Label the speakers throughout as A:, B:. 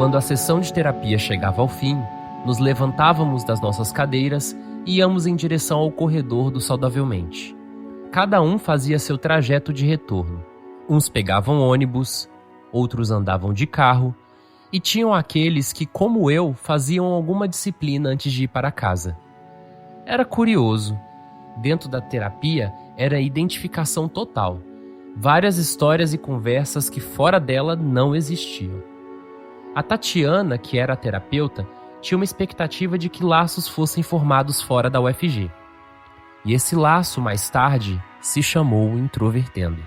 A: Quando a sessão de terapia chegava ao fim, nos levantávamos das nossas cadeiras e íamos em direção ao corredor do Saudavelmente. Cada um fazia seu trajeto de retorno. Uns pegavam ônibus, outros andavam de carro, e tinham aqueles que, como eu, faziam alguma disciplina antes de ir para casa. Era curioso. Dentro da terapia era identificação total. Várias histórias e conversas que fora dela não existiam. A Tatiana, que era a terapeuta, tinha uma expectativa de que laços fossem formados fora da UFG. E esse laço, mais tarde, se chamou Introvertendo.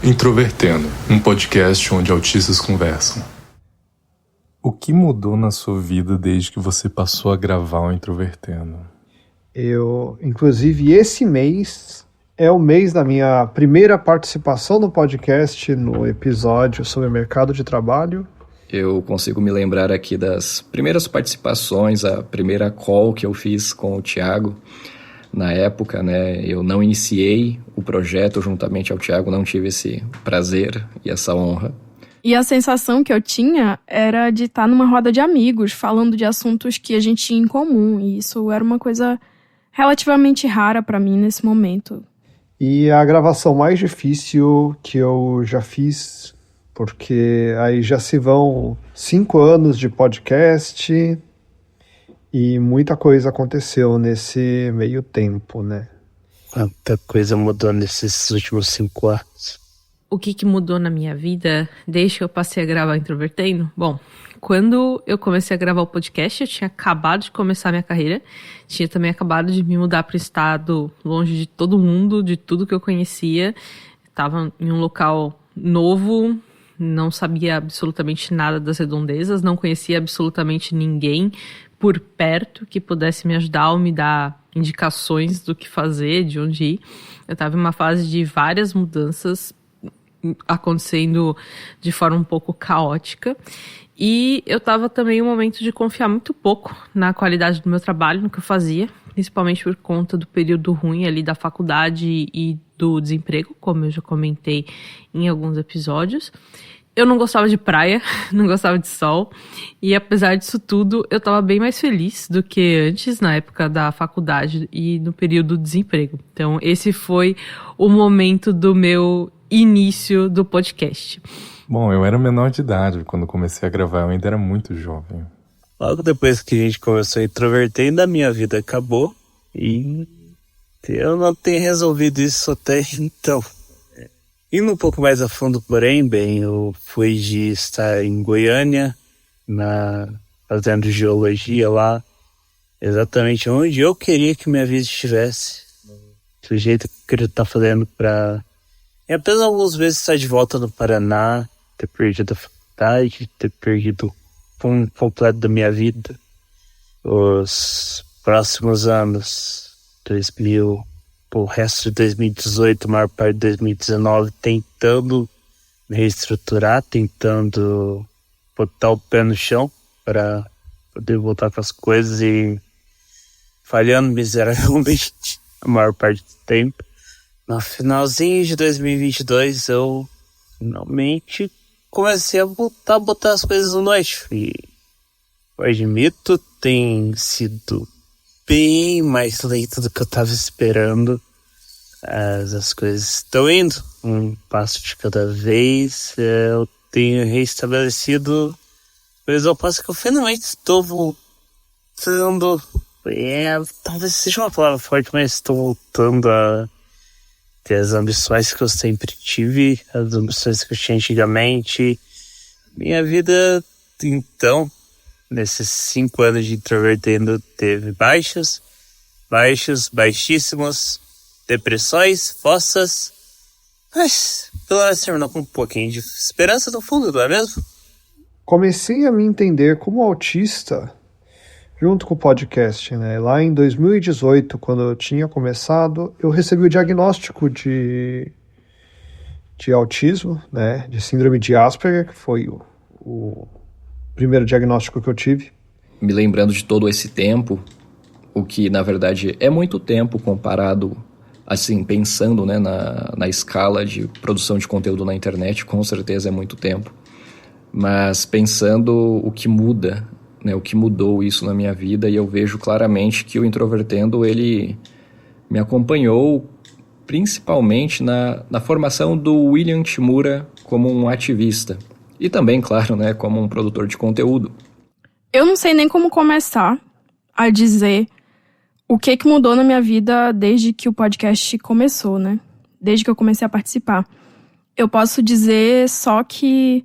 B: Introvertendo, um podcast onde autistas conversam. O que mudou na sua vida desde que você passou a gravar o Introvertendo?
C: Inclusive, esse mês é o mês da minha primeira participação no podcast, no episódio sobre mercado de trabalho.
D: Eu consigo me lembrar aqui das primeiras participações, a primeira call que eu fiz com o Thiago. Na época, né, eu não iniciei o projeto juntamente ao Thiago, não tive esse prazer e essa honra.
E: E a sensação que eu tinha era de estar numa roda de amigos, falando de assuntos que a gente tinha em comum. E isso era uma coisa relativamente rara para mim nesse momento.
C: E a gravação mais difícil que eu já fiz, porque aí já se vão 5 anos de podcast e muita coisa aconteceu nesse meio tempo, né?
F: Quanta coisa mudou nesses últimos 5 anos.
G: O que mudou na minha vida desde que eu passei a gravar Introvertendo? Bom, quando eu comecei a gravar o podcast, eu tinha acabado de começar a minha carreira. Tinha também acabado de me mudar para o estado, longe de todo mundo, de tudo que eu conhecia. Estava em um local novo, não sabia absolutamente nada das redondezas, não conhecia absolutamente ninguém por perto que pudesse me ajudar ou me dar indicações do que fazer, de onde ir. Eu estava em uma fase de várias mudanças acontecendo de forma um pouco caótica. E eu estava também em um momento de confiar muito pouco na qualidade do meu trabalho, no que eu fazia, principalmente por conta do período ruim ali da faculdade e do desemprego, como eu já comentei em alguns episódios. Eu não gostava de praia, não gostava de sol, e apesar disso tudo, eu estava bem mais feliz do que antes, na época da faculdade e no período do desemprego. Então, esse foi o momento do meu início do podcast.
B: Bom, eu era menor de idade quando comecei a gravar, eu ainda era muito jovem.
F: Logo depois que a gente começou a introverter, a minha vida acabou e eu não tenho resolvido isso até então. Indo um pouco mais a fundo, porém, eu fui de estar em Goiânia, fazendo geologia lá, exatamente onde eu queria que minha vida estivesse. Do jeito que eu queria estar fazendo E apenas algumas vezes estar de volta no Paraná, ter perdido a faculdade, ter perdido um completo da minha vida. Os próximos anos, o resto de 2018, a maior parte de 2019, tentando me reestruturar, tentando botar o pé no chão para poder voltar com as coisas e falhando miseravelmente a maior parte do tempo. No finalzinho de 2022, eu finalmente comecei a voltar a botar as coisas no eixo. E eu admito, tem sido bem mais lento do que eu estava esperando. As coisas estão indo um passo de cada vez. Eu tenho reestabelecido coisas ao passo que eu finalmente estou voltando. Talvez seja uma palavra forte, mas estou voltando a ter as ambições que eu sempre tive, as ambições que eu tinha antigamente. Minha vida, então, nesses 5 anos de introvertendo, teve baixos, baixíssimos, depressões, fossas, mas pelo menos terminou com um pouquinho de esperança no fundo, não é mesmo?
C: Comecei a me entender como autista junto com o podcast, né? Lá em 2018, quando eu tinha começado, eu recebi o diagnóstico de autismo, né? De síndrome de Asperger, que foi o primeiro diagnóstico que eu tive.
D: Me lembrando de todo esse tempo, o que na verdade é muito tempo comparado, assim, pensando, né, na escala de produção de conteúdo na internet, com certeza é muito tempo. Mas pensando o que muda, né, o que mudou isso na minha vida, e eu vejo claramente que o Introvertendo, ele me acompanhou principalmente na formação do William Shimura como um ativista. E também, claro, né, como um produtor de conteúdo.
E: Eu não sei nem como começar a dizer o que mudou na minha vida desde que o podcast começou, né? Desde que eu comecei a participar. Eu posso dizer só que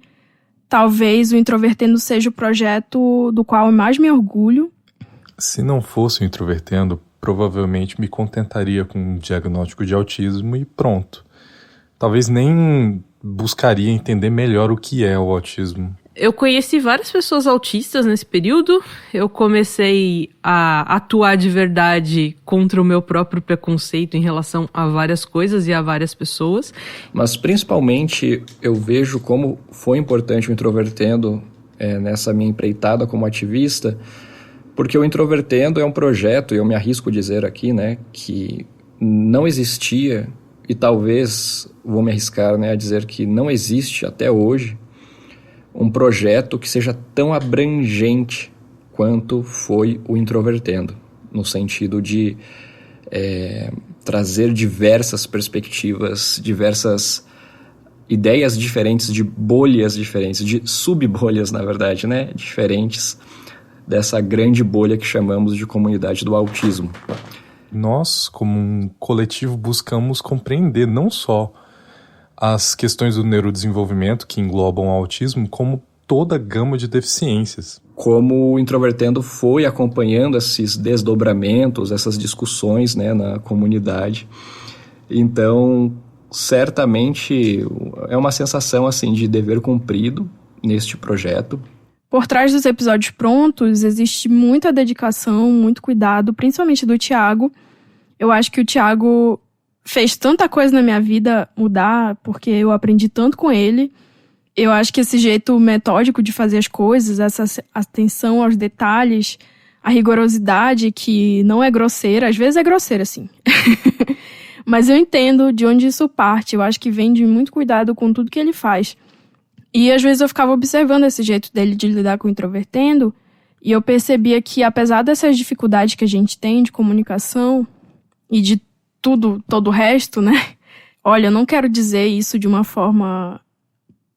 E: talvez o Introvertendo seja o projeto do qual eu mais me orgulho.
B: Se não fosse o Introvertendo, provavelmente me contentaria com um diagnóstico de autismo e pronto. Talvez nem buscaria entender melhor o que é o autismo.
G: Eu conheci várias pessoas autistas nesse período. Eu comecei a atuar de verdade contra o meu próprio preconceito em relação a várias coisas e a várias pessoas.
D: Mas principalmente eu vejo como foi importante o Introvertendo nessa minha empreitada como ativista, porque o Introvertendo é um projeto, e eu me arrisco a dizer aqui, né, que não existia, e talvez vou me arriscar, né, a dizer que não existe até hoje, um projeto que seja tão abrangente quanto foi o Introvertendo, no sentido de trazer diversas perspectivas, diversas ideias diferentes, de bolhas diferentes, de sub-bolhas, na verdade, né, diferentes dessa grande bolha que chamamos de comunidade do autismo.
B: Nós, como um coletivo, buscamos compreender não só as questões do neurodesenvolvimento que englobam o autismo, como toda a gama de deficiências.
D: Como o Introvertendo foi acompanhando esses desdobramentos, essas discussões, né, na comunidade. Então, certamente é uma sensação assim, de dever cumprido neste projeto.
E: Por trás dos episódios prontos, existe muita dedicação, muito cuidado, principalmente do Thiago. Eu acho que o Thiago fez tanta coisa na minha vida mudar, porque eu aprendi tanto com ele. Eu acho que esse jeito metódico de fazer as coisas, essa atenção aos detalhes, a rigorosidade que não é grosseira, às vezes é grosseira, sim. Mas eu entendo de onde isso parte. Eu acho que vem de muito cuidado com tudo que ele faz. E às vezes eu ficava observando esse jeito dele de lidar com o Introvertendo, e eu percebia que apesar dessas dificuldades que a gente tem de comunicação e de tudo, todo o resto, né? Olha, eu não quero dizer isso de uma forma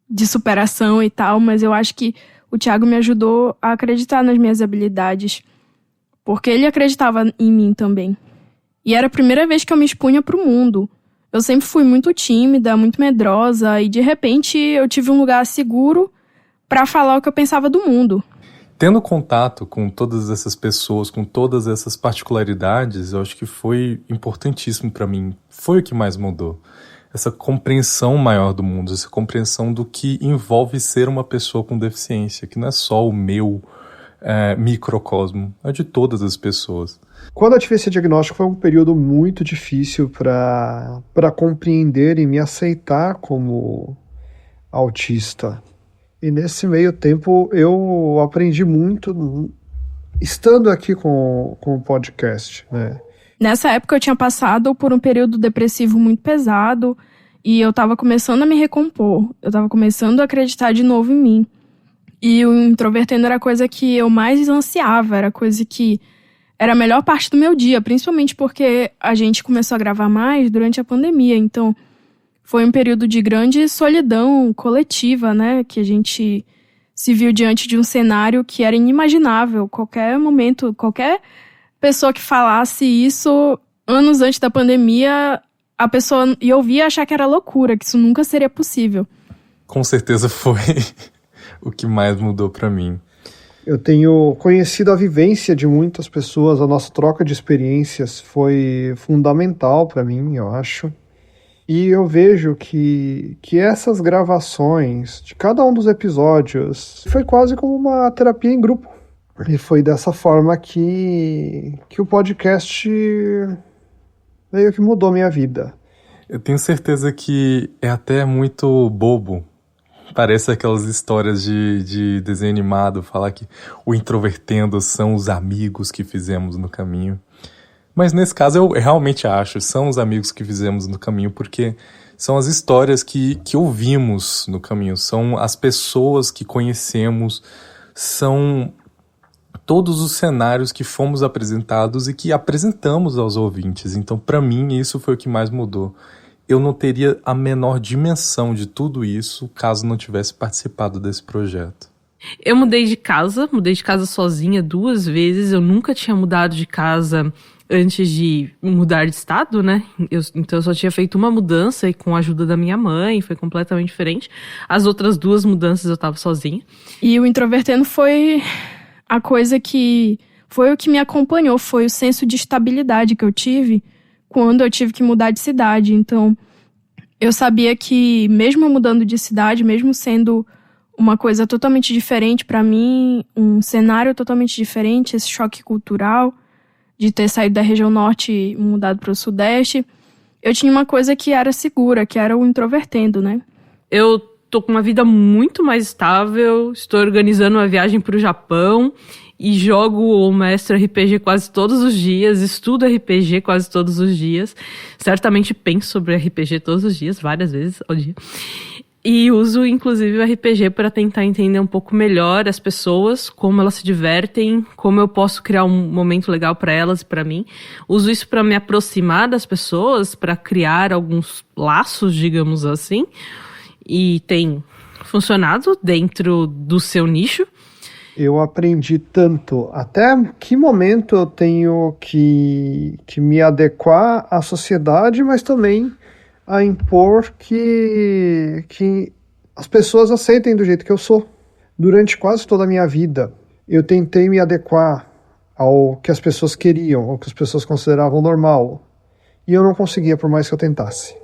E: de superação e tal, mas eu acho que o Thiago me ajudou a acreditar nas minhas habilidades, porque ele acreditava em mim também. E era a primeira vez que eu me expunha pro mundo. Eu sempre fui muito tímida, muito medrosa, e de repente eu tive um lugar seguro para falar o que eu pensava do mundo.
B: Tendo contato com todas essas pessoas, com todas essas particularidades, eu acho que foi importantíssimo para mim. Foi o que mais mudou. Essa compreensão maior do mundo, essa compreensão do que envolve ser uma pessoa com deficiência, que não é só o meu microcosmo, é de todas as pessoas.
C: Quando eu tive esse diagnóstico foi um período muito difícil para compreender e me aceitar como autista. E nesse meio tempo eu aprendi muito estando aqui com o podcast, né?
E: Nessa época eu tinha passado por um período depressivo muito pesado e eu tava começando a me recompor. Eu tava começando a acreditar de novo em mim. E o Introvertendo era a coisa que eu mais ansiava, era a coisa que era a melhor parte do meu dia, principalmente porque a gente começou a gravar mais durante a pandemia. Então, foi um período de grande solidão coletiva, né? Que a gente se viu diante de um cenário que era inimaginável. Qualquer momento, qualquer pessoa que falasse isso anos antes da pandemia, a pessoa ia ouvir e achar que era loucura, que isso nunca seria possível.
B: Com certeza foi o que mais mudou para mim.
C: Eu tenho conhecido a vivência de muitas pessoas, a nossa troca de experiências foi fundamental para mim, eu acho. E eu vejo que essas gravações de cada um dos episódios foi quase como uma terapia em grupo. E foi dessa forma que o podcast meio que mudou minha vida.
B: Eu tenho certeza que é até muito bobo Parece aquelas histórias de desenho animado, falar que o introvertendo são os amigos que fizemos no caminho. Mas nesse caso eu realmente acho, são os amigos que fizemos no caminho, porque são as histórias que ouvimos no caminho, são as pessoas que conhecemos, são todos os cenários que fomos apresentados e que apresentamos aos ouvintes. Então, para mim, isso foi o que mais mudou. Eu não teria a menor dimensão de tudo isso caso não tivesse participado desse projeto.
G: Eu mudei de casa sozinha 2 vezes. Eu nunca tinha mudado de casa antes de mudar de estado, né? Então eu só tinha feito uma mudança e com a ajuda da minha mãe, foi completamente diferente. As outras 2 mudanças eu tava sozinha.
E: E o Introvertendo foi a coisa que foi o que me acompanhou, foi o senso de estabilidade que eu tive quando eu tive que mudar de cidade. Então, eu sabia que mesmo mudando de cidade, mesmo sendo uma coisa totalmente diferente para mim, um cenário totalmente diferente, esse choque cultural de ter saído da região norte e mudado para o sudeste, eu tinha uma coisa que era segura, que era o Introvertendo, né?
G: Eu tô com uma vida muito mais estável, estou organizando uma viagem para o Japão e jogo ou mestro RPG quase todos os dias, estudo RPG quase todos os dias, certamente penso sobre RPG todos os dias, várias vezes ao dia. E uso, inclusive, o RPG para tentar entender um pouco melhor as pessoas, como elas se divertem, como eu posso criar um momento legal para elas e para mim. Uso isso para me aproximar das pessoas, para criar alguns laços, digamos assim. E tem funcionado dentro do seu nicho.
C: Eu aprendi tanto. Até que momento eu tenho que me adequar à sociedade, mas também a impor que as pessoas aceitem do jeito que eu sou. Durante quase toda a minha vida, eu tentei me adequar ao que as pessoas queriam, ao que as pessoas consideravam normal. E eu não conseguia, por mais que eu tentasse.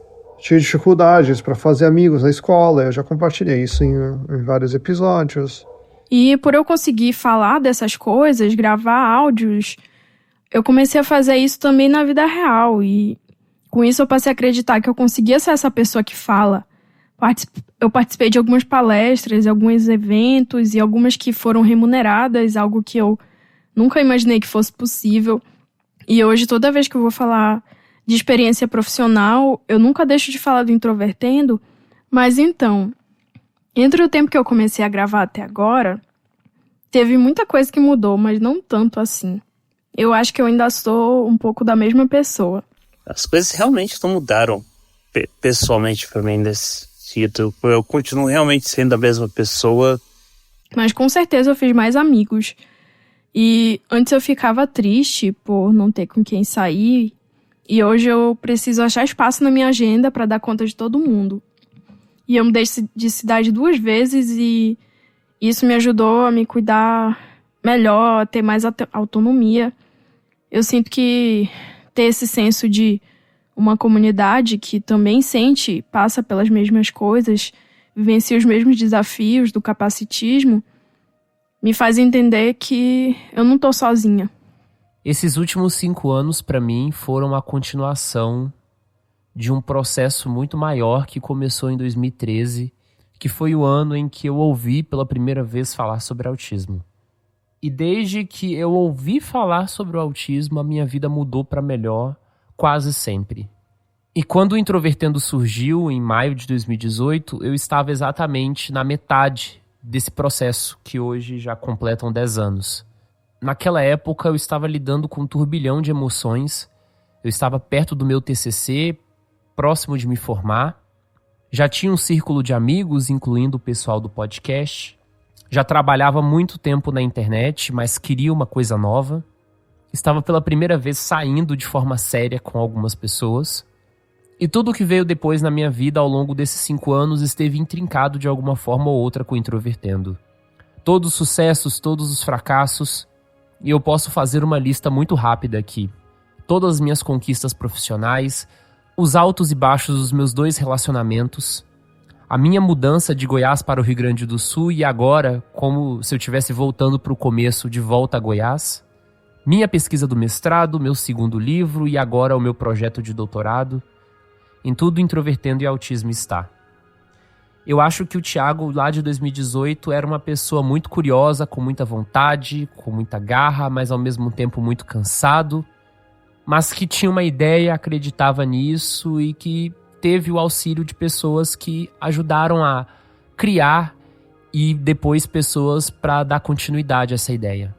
C: Tive dificuldades para fazer amigos na escola, eu já compartilhei isso em vários episódios.
E: E por eu conseguir falar dessas coisas, gravar áudios, eu comecei a fazer isso também na vida real. E com isso eu passei a acreditar que eu conseguia ser essa pessoa que fala. Eu participei de algumas palestras, alguns eventos e algumas que foram remuneradas, algo que eu nunca imaginei que fosse possível. E hoje, toda vez que eu vou falar de experiência profissional, eu nunca deixo de falar do Introvertendo. Mas então, entre o tempo que eu comecei a gravar até agora, teve muita coisa que mudou, mas não tanto assim. Eu acho que eu ainda sou um pouco da mesma pessoa.
F: As coisas realmente não mudaram pessoalmente pra mim nesse sentido. Eu continuo realmente sendo a mesma pessoa.
E: Mas com certeza eu fiz mais amigos. E antes eu ficava triste por não ter com quem sair. E hoje eu preciso achar espaço na minha agenda pra dar conta de todo mundo. E eu mudei de cidade 2 vezes e isso me ajudou a me cuidar melhor, a ter mais autonomia. Eu sinto que ter esse senso de uma comunidade que também passa pelas mesmas coisas, vivencia os mesmos desafios do capacitismo, me faz entender que eu não tô sozinha.
A: Esses últimos 5 anos, para mim, foram a continuação de um processo muito maior que começou em 2013, que foi o ano em que eu ouvi pela primeira vez falar sobre autismo. E desde que eu ouvi falar sobre o autismo, a minha vida mudou para melhor quase sempre. E quando o Introvertendo surgiu, em maio de 2018, eu estava exatamente na metade desse processo, que hoje já completam 10 anos. Naquela época, eu estava lidando com um turbilhão de emoções. Eu estava perto do meu TCC, próximo de me formar. Já tinha um círculo de amigos, incluindo o pessoal do podcast. Já trabalhava há muito tempo na internet, mas queria uma coisa nova. Estava pela primeira vez saindo de forma séria com algumas pessoas. E tudo o que veio depois na minha vida ao longo desses 5 anos esteve intrincado de alguma forma ou outra com o Introvertendo. Todos os sucessos, todos os fracassos. E eu posso fazer uma lista muito rápida aqui. Todas as minhas conquistas profissionais, os altos e baixos dos meus 2 relacionamentos, a minha mudança de Goiás para o Rio Grande do Sul e agora, como se eu estivesse voltando para o começo, de volta a Goiás, minha pesquisa do mestrado, meu 2º livro e agora o meu projeto de doutorado. Em tudo, Introvertendo e autismo está. Eu acho que o Thiago, lá de 2018, era uma pessoa muito curiosa, com muita vontade, com muita garra, mas ao mesmo tempo muito cansado, mas que tinha uma ideia, acreditava nisso e que teve o auxílio de pessoas que ajudaram a criar e depois pessoas para dar continuidade a essa ideia.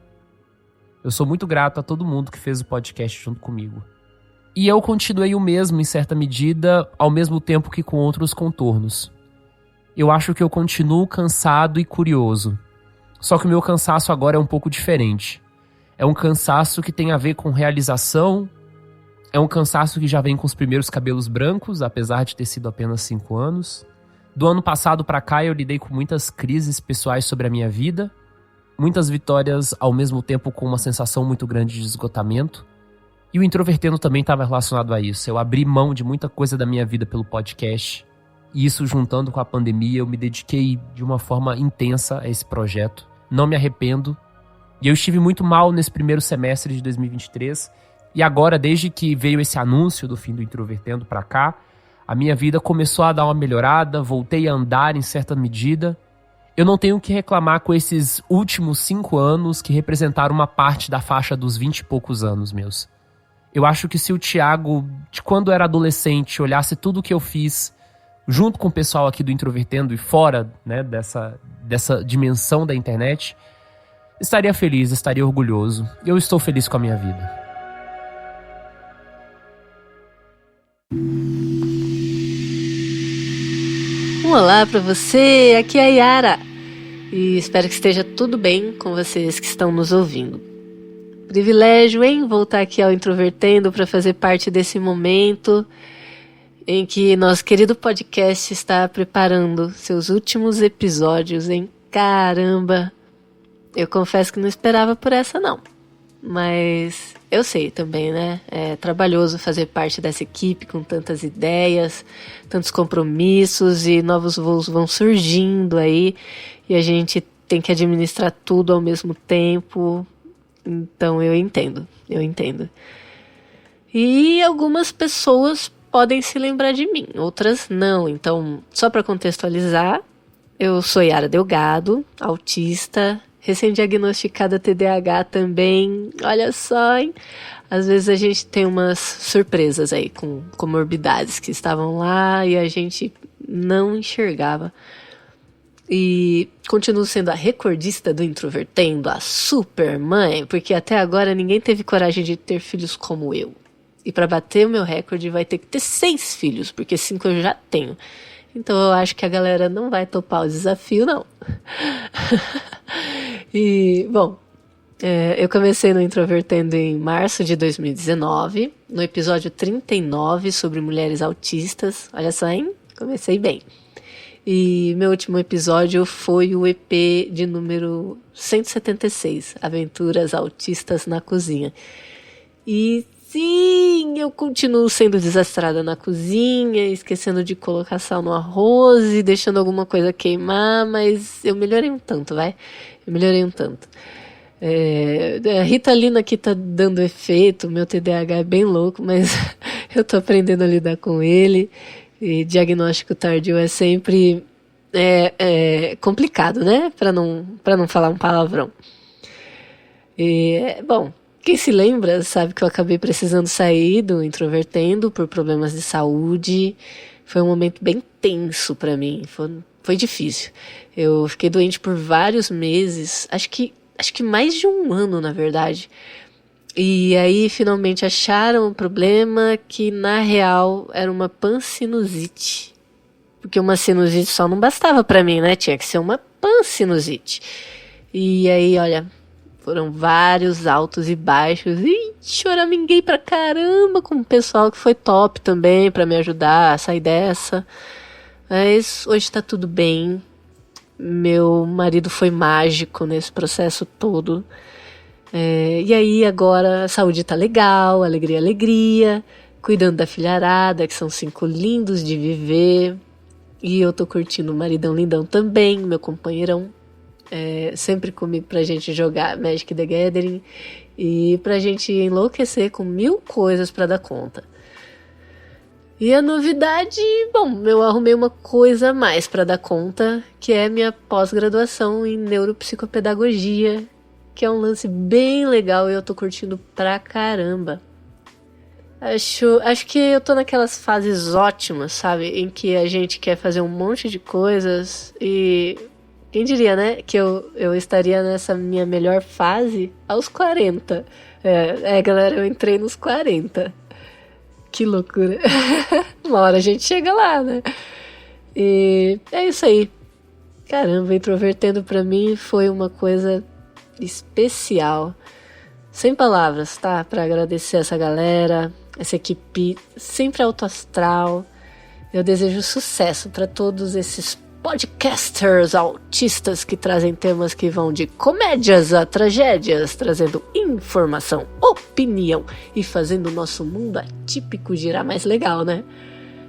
A: Eu sou muito grato a todo mundo que fez o podcast junto comigo. E eu continuei o mesmo em certa medida, ao mesmo tempo que com outros contornos. Eu acho que eu continuo cansado e curioso. Só que o meu cansaço agora é um pouco diferente. É um cansaço que tem a ver com realização. É um cansaço que já vem com os primeiros cabelos brancos, apesar de ter sido apenas 5 anos. Do ano passado pra cá eu lidei com muitas crises pessoais sobre a minha vida. Muitas vitórias ao mesmo tempo com uma sensação muito grande de esgotamento. E o Introvertendo também estava relacionado a isso. Eu abri mão de muita coisa da minha vida pelo podcast. E isso, juntando com a pandemia, eu me dediquei de uma forma intensa a esse projeto. Não me arrependo. E eu estive muito mal nesse primeiro semestre de 2023. E agora, desde que veio esse anúncio do fim do Introvertendo pra cá, a minha vida começou a dar uma melhorada, voltei a andar em certa medida. Eu não tenho o que reclamar com esses últimos 5 anos que representaram uma parte da faixa dos 20 e poucos anos meus. Eu acho que se o Thiago, de quando era adolescente, olhasse tudo o que eu fiz junto com o pessoal aqui do Introvertendo e fora, né, dessa dimensão da internet, estaria feliz, estaria orgulhoso. Eu estou feliz com a minha vida.
H: Olá para você, aqui é a Yara e espero que esteja tudo bem com vocês que estão nos ouvindo. Privilégio em voltar aqui ao Introvertendo para fazer parte desse momento em que nosso querido podcast está preparando seus últimos episódios, hein? Caramba! Eu confesso que não esperava por essa não, mas eu sei também, né? É trabalhoso fazer parte dessa equipe com tantas ideias, tantos compromissos e novos voos vão surgindo aí e a gente tem que administrar tudo ao mesmo tempo. Então eu entendo. E algumas pessoas podem se lembrar de mim, outras não. Então, só para contextualizar, eu sou Yara Delgado, autista, recém-diagnosticada TDAH também. Olha só, hein? Às vezes a gente tem umas surpresas aí com comorbidades que estavam lá e a gente não enxergava. E continuo sendo a recordista do Introvertendo, a super mãe, porque até agora ninguém teve coragem de ter filhos como eu. E para bater o meu recorde vai ter que ter 6 filhos, porque 5 eu já tenho. Então eu acho que a galera não vai topar o desafio, não. E, bom, eu comecei no Introvertendo em março de 2019, no episódio 39 sobre mulheres autistas. Olha só, hein? Comecei bem. E meu último episódio foi o EP de número 176, Aventuras Autistas na Cozinha. E sim, eu continuo sendo desastrada na cozinha, esquecendo de colocar sal no arroz e deixando alguma coisa queimar, mas eu melhorei um tanto, vai? A Ritalina aqui tá dando efeito, meu TDAH é bem louco, mas eu tô aprendendo a lidar com ele. E diagnóstico tardio é sempre complicado, né? Para não falar um palavrão. Bom, quem se lembra sabe que eu acabei precisando sair do Introvertendo por problemas de saúde. Foi um momento bem tenso para mim. Foi difícil. Eu fiquei doente por vários meses. Acho que mais de 1 ano, na verdade. E aí, finalmente, acharam o problema que, na real, era uma pansinusite. Porque uma sinusite só não bastava pra mim, né? Tinha que ser uma pansinusite. E aí, olha, foram vários altos e baixos. E choraminguei pra caramba com o pessoal que foi top também pra me ajudar a sair dessa. Mas hoje tá tudo bem. Meu marido foi mágico nesse processo todo. E aí agora a saúde tá legal, alegria, cuidando da filharada, que são 5 lindos de viver. E eu tô curtindo o maridão lindão também, meu companheirão. Sempre comigo pra gente jogar Magic the Gathering e pra gente enlouquecer com 1000 coisas pra dar conta. E a novidade, bom, eu arrumei uma coisa a mais para dar conta, que é minha pós-graduação em neuropsicopedagogia, que é um lance bem legal e eu tô curtindo pra caramba. Acho que eu tô naquelas fases ótimas, sabe? Em que a gente quer fazer um monte de coisas e... Quem diria, né? Que eu estaria nessa minha melhor fase aos 40. Galera, eu entrei nos 40. Que loucura. Uma hora a gente chega lá, né? E é isso aí. Caramba, Introvertendo pra mim foi uma coisa especial. Sem palavras, tá? Pra agradecer essa galera, essa equipe sempre alto astral. Eu desejo sucesso pra todos esses podcasters autistas que trazem temas que vão de comédias a tragédias, trazendo informação, opinião e fazendo o nosso mundo atípico girar mais legal, né?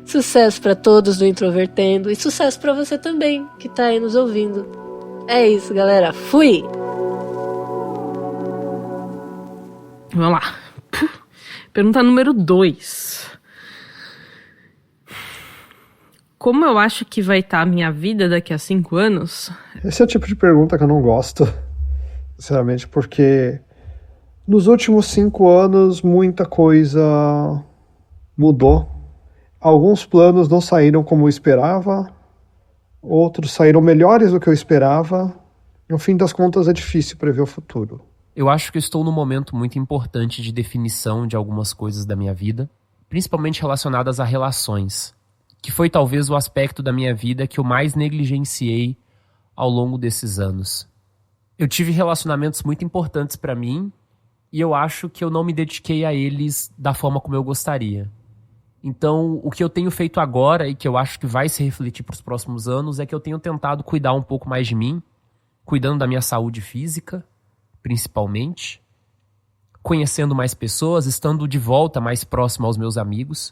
H: Sucesso pra todos do Introvertendo e sucesso pra você também, que tá aí nos ouvindo. É isso, galera. Fui!
G: Vamos lá. Pergunta número 2. Como eu acho que vai estar a minha vida daqui a 5 anos?
C: Esse é o tipo de pergunta que eu não gosto, sinceramente, porque nos últimos 5 anos muita coisa mudou. Alguns planos não saíram como eu esperava, outros saíram melhores do que eu esperava. No fim das contas é difícil prever o futuro.
A: Eu acho que estou num momento muito importante de definição de algumas coisas da minha vida, principalmente relacionadas a relações, que foi talvez o aspecto da minha vida que eu mais negligenciei ao longo desses anos. Eu tive relacionamentos muito importantes para mim e eu acho que eu não me dediquei a eles da forma como eu gostaria. Então, o que eu tenho feito agora e que eu acho que vai se refletir para os próximos anos é que eu tenho tentado cuidar um pouco mais de mim, cuidando da minha saúde física, principalmente, conhecendo mais pessoas, estando de volta mais próximo aos meus amigos,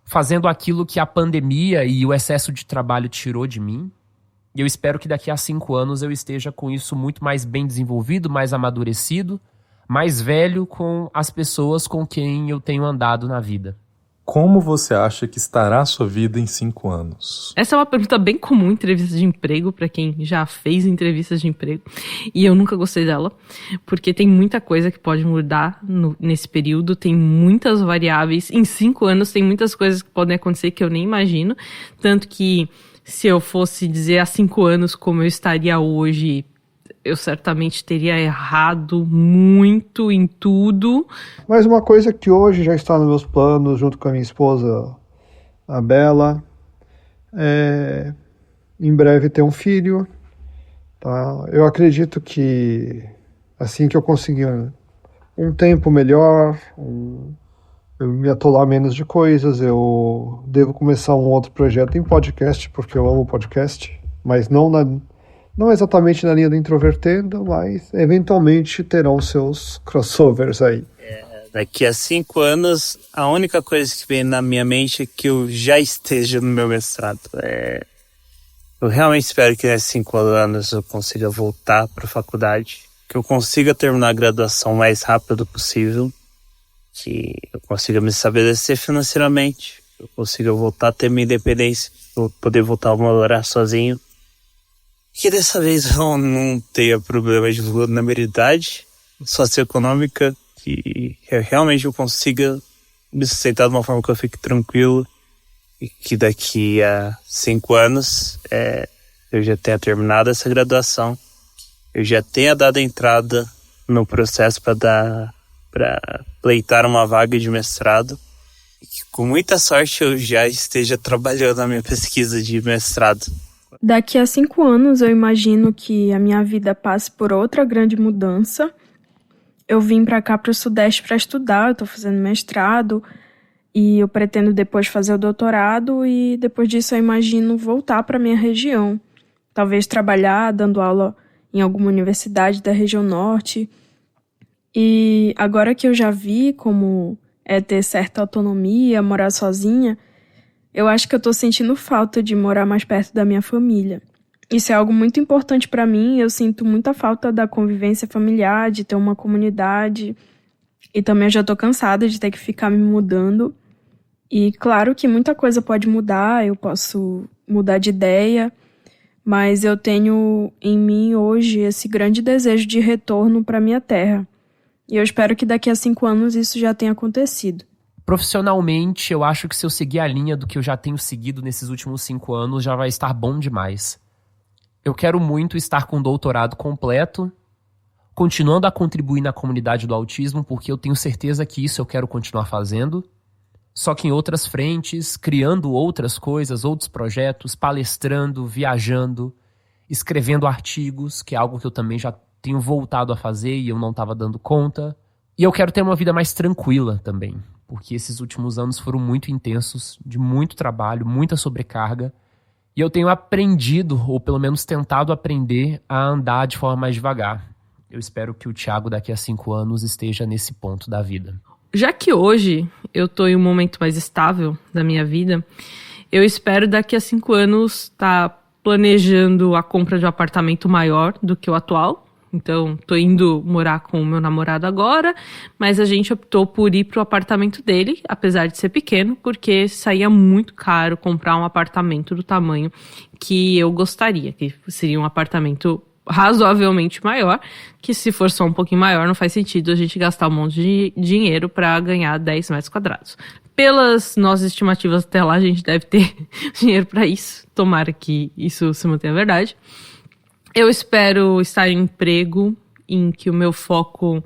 A: fazendo aquilo que a pandemia e o excesso de trabalho tirou de mim. E eu espero que daqui a 5 anos eu esteja com isso muito mais bem desenvolvido, mais amadurecido, mais velho com as pessoas com quem eu tenho andado na vida.
B: Como você acha que estará a sua vida em 5 anos?
G: Essa é uma pergunta bem comum em entrevistas de emprego, pra quem já fez entrevistas de emprego. E eu nunca gostei dela, porque tem muita coisa que pode mudar nesse período, tem muitas variáveis. Em 5 anos tem muitas coisas que podem acontecer que eu nem imagino. Tanto que se eu fosse dizer há 5 anos como eu estaria hoje, eu certamente teria errado muito em tudo.
C: Mas uma coisa que hoje já está nos meus planos, junto com a minha esposa, a Bela, é em breve ter um filho. Tá? Eu acredito que assim que eu conseguir um tempo melhor, eu me atolar menos de coisas, eu devo começar um outro projeto em podcast, porque eu amo podcast, mas não exatamente na linha do Introvertendo, mas eventualmente terão seus crossovers aí.
F: Daqui a 5 anos, a única coisa que vem na minha mente é que eu já esteja no meu mestrado. Eu realmente espero que nesses 5 anos eu consiga voltar para a faculdade, que eu consiga terminar a graduação o mais rápido possível, que eu consiga me estabelecer financeiramente, que eu consiga voltar a ter minha independência, eu poder voltar a morar sozinho. Que dessa vez eu não tenha problema de vulnerabilidade socioeconômica, que realmente eu consiga me sustentar de uma forma que eu fique tranquilo e que daqui a 5 anos eu já tenha terminado essa graduação, eu já tenha dado entrada no processo para pleitar uma vaga de mestrado e que com muita sorte eu já esteja trabalhando na minha pesquisa de mestrado.
E: Daqui a 5 anos eu imagino que a minha vida passe por outra grande mudança. Eu vim pra cá pro Sudeste pra estudar, eu tô fazendo mestrado e eu pretendo depois fazer o doutorado e depois disso eu imagino voltar pra minha região. Talvez trabalhar dando aula em alguma universidade da região norte. E agora que eu já vi como é ter certa autonomia, morar sozinha, eu acho que eu tô sentindo falta de morar mais perto da minha família. Isso é algo muito importante pra mim, eu sinto muita falta da convivência familiar, de ter uma comunidade. E também eu já tô cansada de ter que ficar me mudando. E claro que muita coisa pode mudar, eu posso mudar de ideia, mas eu tenho em mim hoje esse grande desejo de retorno para minha terra. E eu espero que daqui a 5 anos isso já tenha acontecido.
A: Profissionalmente, eu acho que se eu seguir a linha do que eu já tenho seguido nesses últimos 5 anos, já vai estar bom demais. Eu quero muito estar com o doutorado completo, continuando a contribuir na comunidade do autismo, porque eu tenho certeza que isso eu quero continuar fazendo, só que em outras frentes, criando outras coisas, outros projetos, palestrando, viajando, escrevendo artigos, que é algo que eu também já tenho voltado a fazer e eu não estava dando conta. E eu quero ter uma vida mais tranquila também, porque esses últimos anos foram muito intensos, de muito trabalho, muita sobrecarga, e eu tenho aprendido, ou pelo menos tentado aprender, a andar de forma mais devagar. Eu espero que o Thiago daqui a 5 anos esteja nesse ponto da vida.
G: Já que hoje eu tô em um momento mais estável da minha vida, eu espero daqui a 5 anos estar planejando a compra de um apartamento maior do que o atual. Então, tô indo morar com o meu namorado agora, mas a gente optou por ir pro apartamento dele, apesar de ser pequeno, porque saía muito caro comprar um apartamento do tamanho que eu gostaria, que seria um apartamento razoavelmente maior, que se for só um pouquinho maior, não faz sentido a gente gastar um monte de dinheiro para ganhar 10 metros quadrados. Pelas nossas estimativas até lá, a gente deve ter dinheiro para isso. Tomara que isso se mantenha verdade. Eu espero estar em um emprego em que o meu foco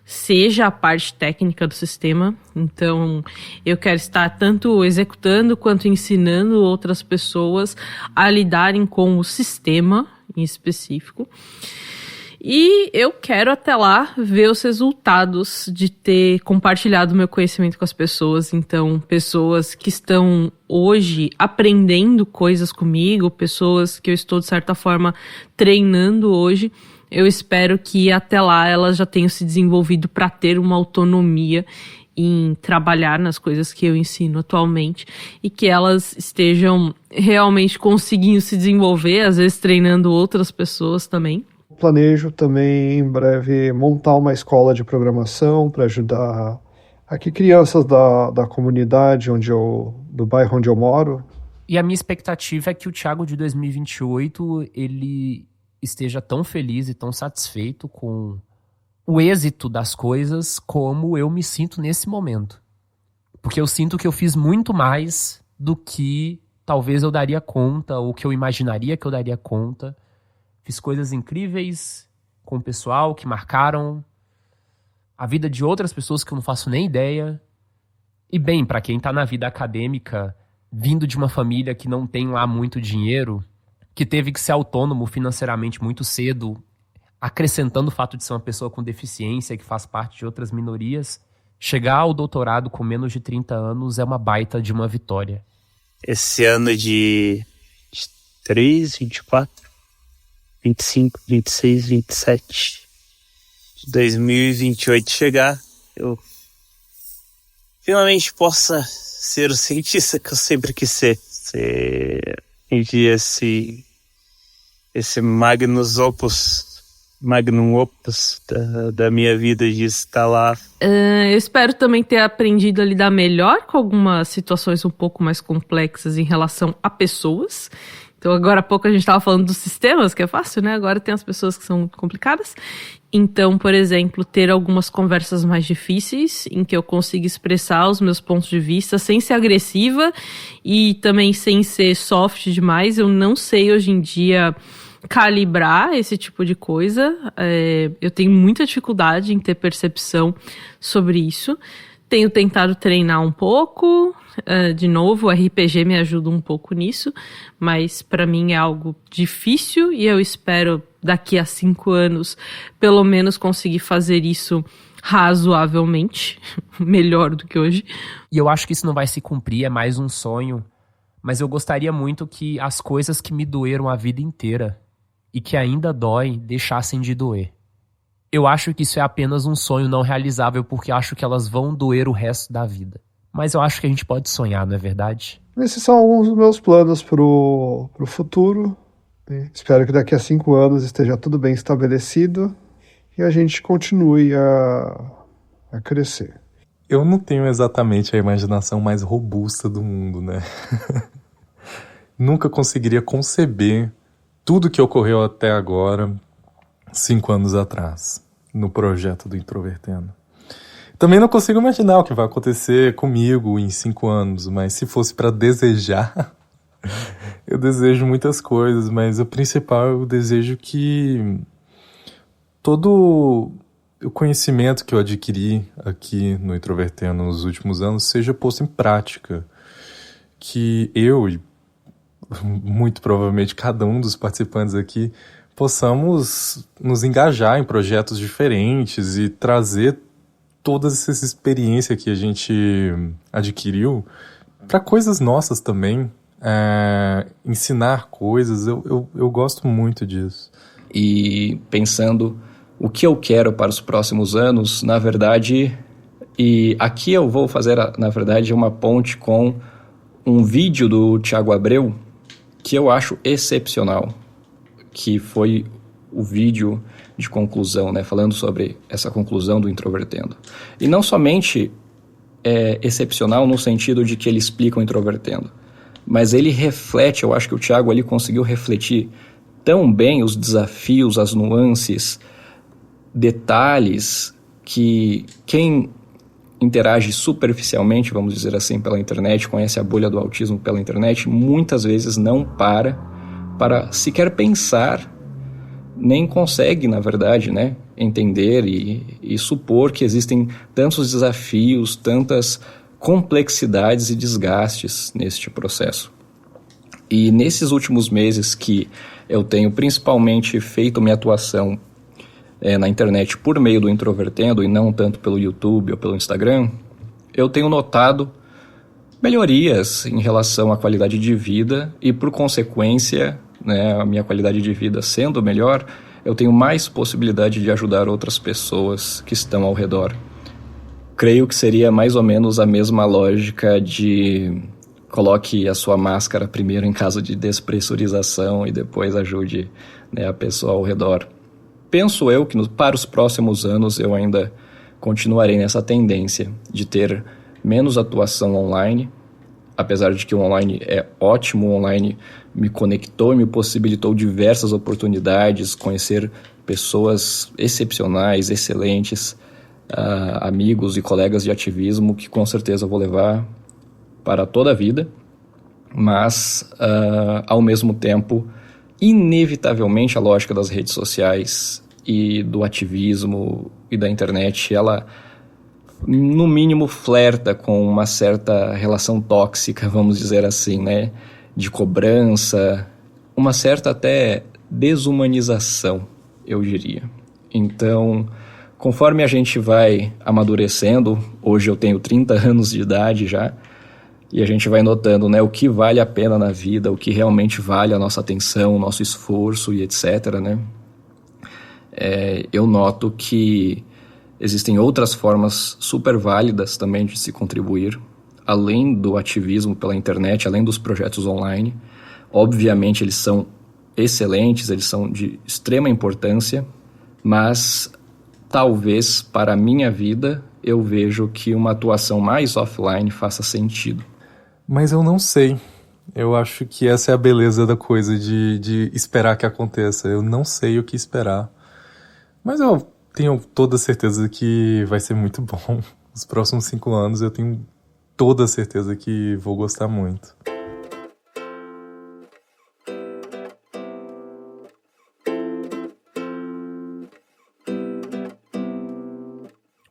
G: seja a parte técnica do sistema. Então, eu quero estar tanto executando quanto ensinando outras pessoas a lidarem com o sistema em específico. E eu quero até lá ver os resultados de ter compartilhado meu conhecimento com as pessoas. Então, pessoas que estão hoje aprendendo coisas comigo, pessoas que eu estou, de certa forma, treinando hoje. Eu espero que até lá elas já tenham se desenvolvido para ter uma autonomia em trabalhar nas coisas que eu ensino atualmente e que elas estejam realmente conseguindo se desenvolver, às vezes treinando outras pessoas também.
C: Planejo também, em breve, montar uma escola de programação para ajudar aqui crianças da comunidade do bairro onde eu moro.
A: E a minha expectativa é que o Thiago de 2028, ele esteja tão feliz e tão satisfeito com o êxito das coisas como eu me sinto nesse momento. Porque eu sinto que eu fiz muito mais do que talvez eu daria conta, ou que eu imaginaria que eu daria conta. Fiz coisas incríveis com o pessoal que marcaram a vida de outras pessoas que eu não faço nem ideia. E bem, para quem tá na vida acadêmica, vindo de uma família que não tem lá muito dinheiro, que teve que ser autônomo financeiramente muito cedo, acrescentando o fato de ser uma pessoa com deficiência, que faz parte de outras minorias, chegar ao doutorado com menos de 30 anos é uma baita de uma vitória.
F: Esse ano de 23, 24... 25, 26, 27 de 2028 chegar, eu finalmente possa ser o cientista que eu sempre quis ser esse magnum opus da minha vida, de estar lá.
G: Eu espero também ter aprendido a lidar melhor com algumas situações um pouco mais complexas em relação a pessoas. Então, agora há pouco a gente estava falando dos sistemas, que é fácil, né? Agora tem as pessoas que são complicadas. Então, por exemplo, ter algumas conversas mais difíceis, em que eu consiga expressar os meus pontos de vista sem ser agressiva e também sem ser soft demais. Eu não sei hoje em dia calibrar esse tipo de coisa. Eu tenho muita dificuldade em ter percepção sobre isso. Tenho tentado treinar um pouco. De novo, o RPG me ajuda um pouco nisso, mas para mim é algo difícil e eu espero daqui a 5 anos pelo menos conseguir fazer isso razoavelmente melhor do que hoje.
A: E eu acho que isso não vai se cumprir, é mais um sonho, mas eu gostaria muito que as coisas que me doeram a vida inteira e que ainda doem deixassem de doer. Eu acho que isso é apenas um sonho não realizável, porque acho que elas vão doer o resto da vida. Mas eu acho que a gente pode sonhar, não é verdade?
C: Esses são alguns dos meus planos pro futuro. Espero que daqui a 5 anos esteja tudo bem estabelecido e a gente continue a crescer.
B: Eu não tenho exatamente a imaginação mais robusta do mundo, né? Nunca conseguiria conceber tudo que ocorreu até agora, 5 anos atrás, no projeto do Introvertendo. Também não consigo imaginar o que vai acontecer comigo em 5 anos, mas se fosse para desejar, eu desejo muitas coisas, mas o principal eu desejo que todo o conhecimento que eu adquiri aqui no Introvertendo nos últimos anos seja posto em prática. Que eu e muito provavelmente cada um dos participantes aqui possamos nos engajar em projetos diferentes e trazer toda essa experiência que a gente adquiriu para coisas nossas também, ensinar coisas, eu gosto muito disso.
D: E pensando o que eu quero para os próximos anos, na verdade, e aqui eu vou fazer, na verdade, uma ponte com um vídeo do Thiago Abreu, que eu acho excepcional, que foi o vídeo de conclusão, né, falando sobre essa conclusão do Introvertendo. E não somente é excepcional no sentido de que ele explica o Introvertendo, mas ele reflete, eu acho que o Thiago ali conseguiu refletir tão bem os desafios, as nuances, detalhes que quem interage superficialmente, vamos dizer assim, pela internet, conhece a bolha do autismo pela internet, muitas vezes não para sequer pensar, nem consegue, na verdade, né, entender e supor que existem tantos desafios, tantas complexidades e desgastes neste processo. E nesses últimos meses que eu tenho principalmente feito minha atuação na internet por meio do Introvertendo e não tanto pelo YouTube ou pelo Instagram, eu tenho notado melhorias em relação à qualidade de vida e, por consequência, né, a minha qualidade de vida sendo melhor, eu tenho mais possibilidade de ajudar outras pessoas que estão ao redor. Creio que seria mais ou menos a mesma lógica de coloque a sua máscara primeiro em caso de despressurização e depois ajude, né, a pessoa ao redor. Penso eu que para os próximos anos eu ainda continuarei nessa tendência de ter menos atuação online, apesar de que o online é ótimo, o online me conectou e me possibilitou diversas oportunidades, conhecer pessoas excepcionais, excelentes, amigos e colegas de ativismo que com certeza eu vou levar para toda a vida, mas ao mesmo tempo, inevitavelmente a lógica das redes sociais e do ativismo e da internet, ela no mínimo flerta com uma certa relação tóxica, vamos dizer assim, né? De cobrança, uma certa até desumanização, eu diria. Então, conforme a gente vai amadurecendo, hoje eu tenho 30 anos de idade já, e a gente vai notando, né, o que vale a pena na vida, o que realmente vale a nossa atenção, o nosso esforço e etc, né? Eu noto que existem outras formas super válidas também de se contribuir, além do ativismo pela internet, além dos projetos online. Obviamente eles são excelentes, eles são de extrema importância, mas talvez para a minha vida eu vejo que uma atuação mais offline faça sentido.
B: Mas eu não sei. Eu acho que essa é a beleza da coisa de esperar que aconteça. Eu não sei o que esperar. Mas eu tenho toda certeza que vai ser muito bom. Os próximos 5 anos eu tenho toda certeza que vou gostar muito.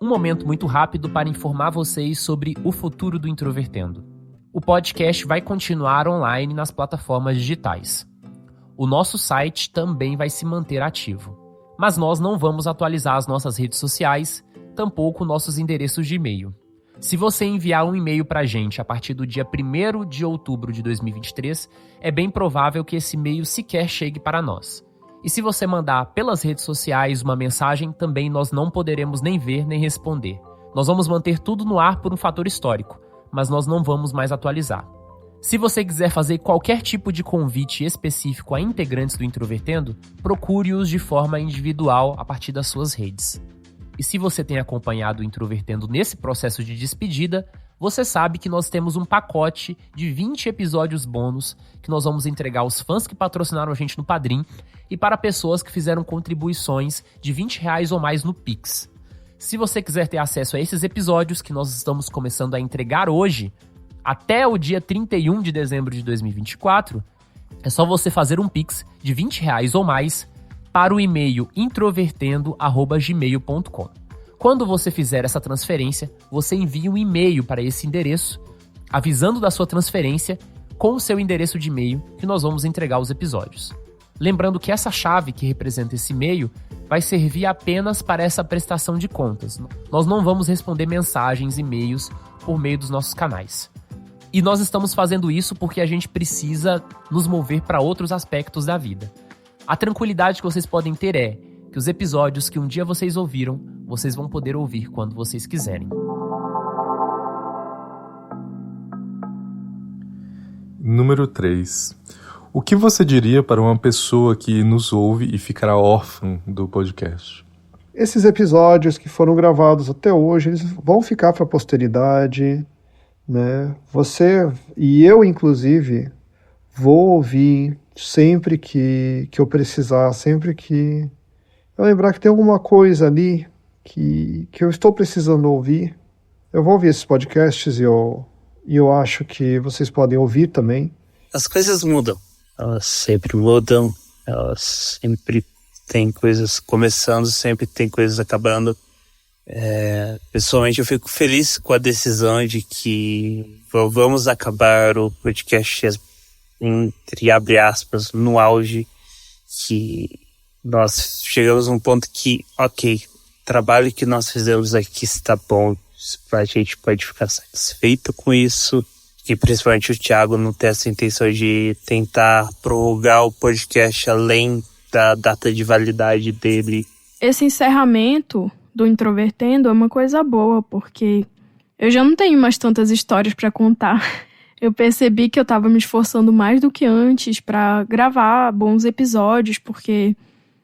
A: Um momento muito rápido para informar vocês sobre o futuro do Introvertendo. O podcast vai continuar online nas plataformas digitais. O nosso site também vai se manter ativo. Mas nós não vamos atualizar as nossas redes sociais, tampouco nossos endereços de e-mail. Se você enviar um e-mail para a gente a partir do dia 1º de outubro de 2023, é bem provável que esse e-mail sequer chegue para nós. E se você mandar pelas redes sociais uma mensagem, também nós não poderemos nem ver nem responder. Nós vamos manter tudo no ar por um fator histórico, mas nós não vamos mais atualizar. Se você quiser fazer qualquer tipo de convite específico a integrantes do Introvertendo, procure-os de forma individual a partir das suas redes. E se você tem acompanhado o Introvertendo nesse processo de despedida, você sabe que nós temos um pacote de 20 episódios bônus que nós vamos entregar aos fãs que patrocinaram a gente no Padrim e para pessoas que fizeram contribuições de R$20 ou mais no Pix. Se você quiser ter acesso a esses episódios que nós estamos começando a entregar hoje, até o dia 31 de dezembro de 2024, é só você fazer um Pix de R$20 ou mais para o e-mail introvertendo@gmail.com. Quando você fizer essa transferência, você envia um e-mail para esse endereço, avisando da sua transferência com o seu endereço de e-mail que nós vamos entregar os episódios. Lembrando que essa chave que representa esse e-mail vai servir apenas para essa prestação de contas. Nós não vamos responder mensagens, e-mails por meio dos nossos canais. E nós estamos fazendo isso porque a gente precisa nos mover para outros aspectos da vida. A tranquilidade que vocês podem ter é que os episódios que um dia vocês ouviram, vocês vão poder ouvir quando vocês quiserem.
B: Número 3. O que você diria para uma pessoa que nos ouve e ficará órfã do podcast?
C: Esses episódios que foram gravados até hoje, eles vão ficar para a posteridade, né? Você e eu, inclusive, vou ouvir sempre que eu precisar, sempre que eu lembrar que tem alguma coisa ali que eu estou precisando ouvir. Eu vou ouvir esses podcasts e eu acho que vocês podem ouvir também.
F: As coisas mudam. Elas sempre mudam. Elas sempre tem coisas começando, sempre tem coisas acabando. Pessoalmente, eu fico feliz com a decisão de que vamos acabar o podcast, entre abre aspas, no auge, que nós chegamos a um ponto que, ok, o trabalho que nós fizemos aqui está bom, a gente pode ficar satisfeito com isso, e principalmente o Thiago não tem essa intenção de tentar prorrogar o podcast além da data de validade dele.
E: Esse encerramento do Introvertendo é uma coisa boa, porque eu já não tenho mais tantas histórias para contar. Eu percebi que eu estava me esforçando mais do que antes para gravar bons episódios, porque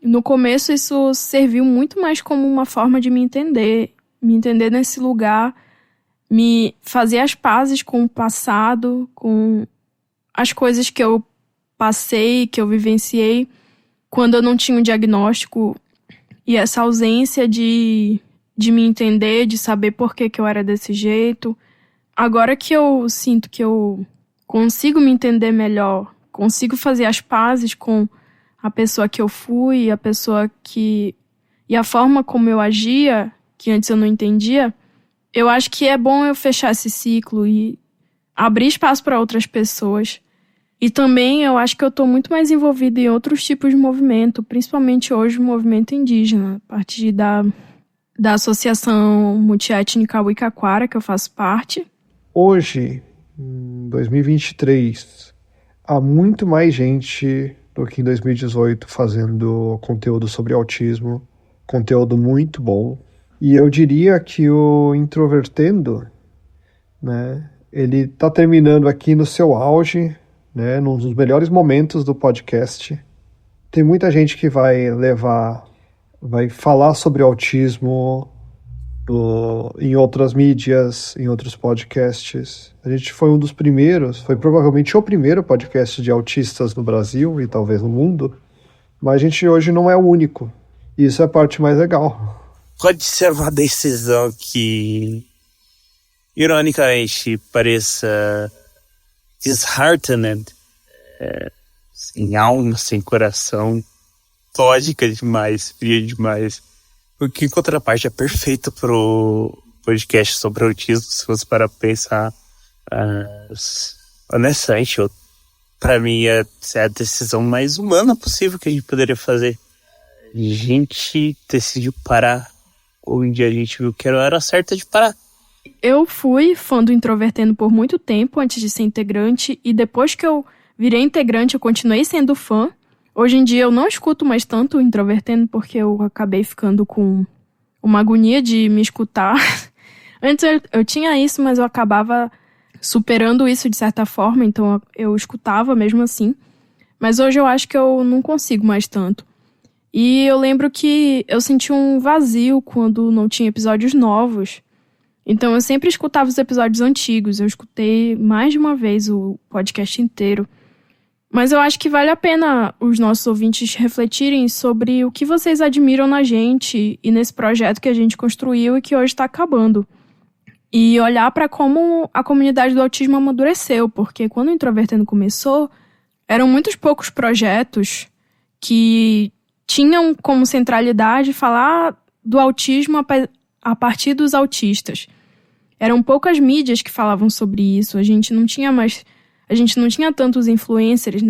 E: no começo isso serviu muito mais como uma forma de me entender nesse lugar, me fazer as pazes com o passado, com as coisas que eu passei, que eu vivenciei quando eu não tinha um diagnóstico, e essa ausência de me entender, de saber por que eu era desse jeito. Agora que eu sinto que eu consigo me entender melhor, consigo fazer as pazes com a pessoa que eu fui, e a forma como eu agia, que antes eu não entendia, eu acho que é bom eu fechar esse ciclo e abrir espaço para outras pessoas. E também eu acho que eu estou muito mais envolvida em outros tipos de movimento, principalmente hoje o movimento indígena, a partir da Associação Multiétnica Wicaquara, que eu faço parte.
C: Hoje, em 2023, há muito mais gente do que em 2018 fazendo conteúdo sobre autismo, conteúdo muito bom. E eu diria que o Introvertendo, né, ele está terminando aqui no seu auge, né, num dos melhores momentos do podcast. Tem muita gente que vai falar sobre autismo em outras mídias, em outros podcasts. A gente foi um dos primeiros, foi provavelmente o primeiro podcast de autistas no Brasil e talvez no mundo, mas a gente hoje não é o único. E isso é a parte mais legal.
F: Pode ser uma decisão que, ironicamente, pareça disheartening, sem alma, sem coração, lógica demais, fria demais. O que, em contraparte, é perfeito pro podcast sobre autismo, se fosse para pensar. Honestamente, pra mim, é a decisão mais humana possível que a gente poderia fazer. A gente decidiu parar. Hoje em dia a gente viu que era a hora certa de parar.
E: Eu fui fã do Introvertendo por muito tempo, antes de ser integrante, e depois que eu virei integrante, eu continuei sendo fã. Hoje em dia eu não escuto mais tanto o Introvertendo, porque eu acabei ficando com uma agonia de me escutar. Antes eu tinha isso, mas eu acabava superando isso de certa forma, então eu escutava mesmo assim. Mas hoje eu acho que eu não consigo mais tanto. E eu lembro que eu senti um vazio quando não tinha episódios novos. Então eu sempre escutava os episódios antigos. Eu escutei mais de uma vez o podcast inteiro. Mas eu acho que vale a pena os nossos ouvintes refletirem sobre o que vocês admiram na gente e nesse projeto que a gente construiu e que hoje está acabando. E olhar para como a comunidade do autismo amadureceu, porque quando o Introvertendo começou, eram muitos poucos projetos que tinham como centralidade falar do autismo a partir dos autistas. Eram poucas mídias que falavam sobre isso, a gente não tinha tantos influencers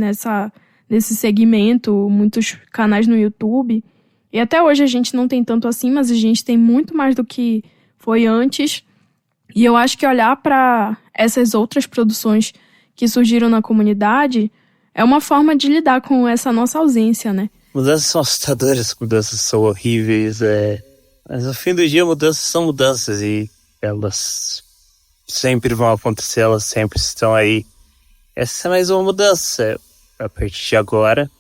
E: nesse segmento, muitos canais no YouTube. E até hoje a gente não tem tanto assim, mas a gente tem muito mais do que foi antes. E eu acho que olhar para essas outras produções que surgiram na comunidade é uma forma de lidar com essa nossa ausência, né?
F: Mudanças são assustadoras, mudanças são horríveis, mas no fim do dia mudanças são mudanças e elas sempre vão acontecer, elas sempre estão aí. Essa é mais uma mudança. A partir de agora,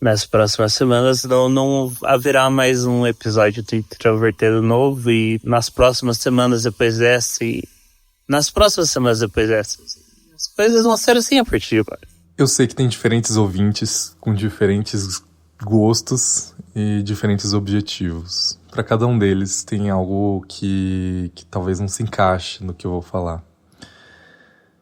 F: nas próximas semanas, não haverá mais um episódio do Introvertendo novo, e nas próximas semanas depois dessa, e nas próximas semanas depois dessa, as coisas vão ser assim a partir de agora.
B: Eu sei que tem diferentes ouvintes com diferentes gostos e diferentes objetivos. Para cada um deles tem algo que talvez não se encaixe no que eu vou falar.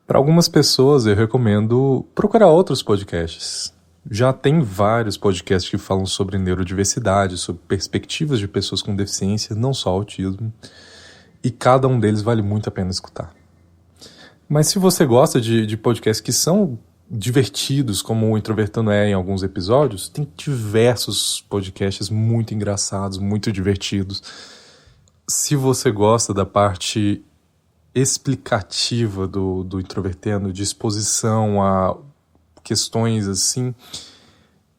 B: Para algumas pessoas eu recomendo procurar outros podcasts. Já tem vários podcasts que falam sobre neurodiversidade, sobre perspectivas de pessoas com deficiência, não só autismo, e cada um deles vale muito a pena escutar. Mas se você gosta de podcasts que são divertidos, como o Introvertendo em alguns episódios, tem diversos podcasts muito engraçados, muito divertidos. Se você gosta da parte explicativa do Introvertendo, de exposição a questões assim,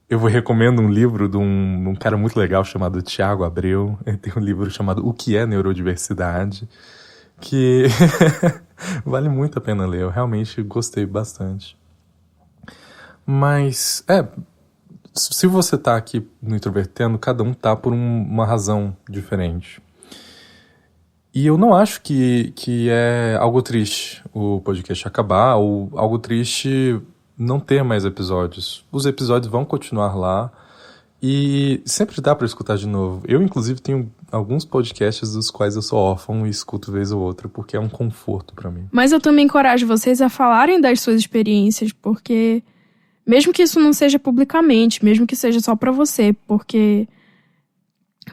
B: eu recomendo um livro de um cara muito legal chamado Thiago Abreu. Ele tem um livro chamado O que é Neurodiversidade, que vale muito a pena ler. Eu realmente gostei bastante. Mas, se você tá aqui no Introvertendo, cada um tá por uma razão diferente. E eu não acho que é algo triste o podcast acabar, ou algo triste não ter mais episódios. Os episódios vão continuar lá e sempre dá para escutar de novo. Eu, inclusive, tenho alguns podcasts dos quais eu sou órfão e escuto vez ou outra, porque é um conforto para mim.
E: Mas eu também encorajo vocês a falarem das suas experiências, porque mesmo que isso não seja publicamente, mesmo que seja só para você, porque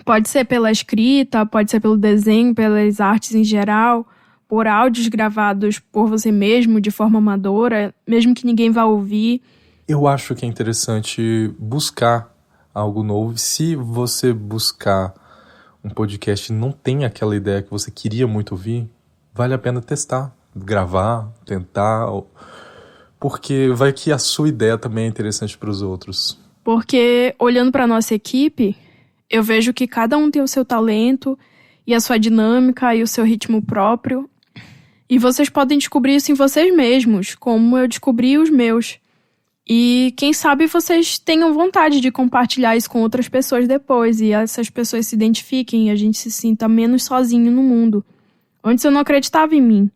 E: pode ser pela escrita, pode ser pelo desenho, pelas artes em geral, por áudios gravados por você mesmo, de forma amadora, mesmo que ninguém vá ouvir.
B: Eu acho que é interessante buscar algo novo. Se você buscar um podcast e não tem aquela ideia que você queria muito ouvir, vale a pena testar, gravar, tentar, porque vai que a sua ideia também é interessante para os outros.
E: Porque, olhando para a nossa equipe, eu vejo que cada um tem o seu talento e a sua dinâmica e o seu ritmo próprio. E vocês podem descobrir isso em vocês mesmos, como eu descobri os meus. E quem sabe vocês tenham vontade de compartilhar isso com outras pessoas depois, e essas pessoas se identifiquem e a gente se sinta menos sozinho no mundo. Antes eu não acreditava em mim.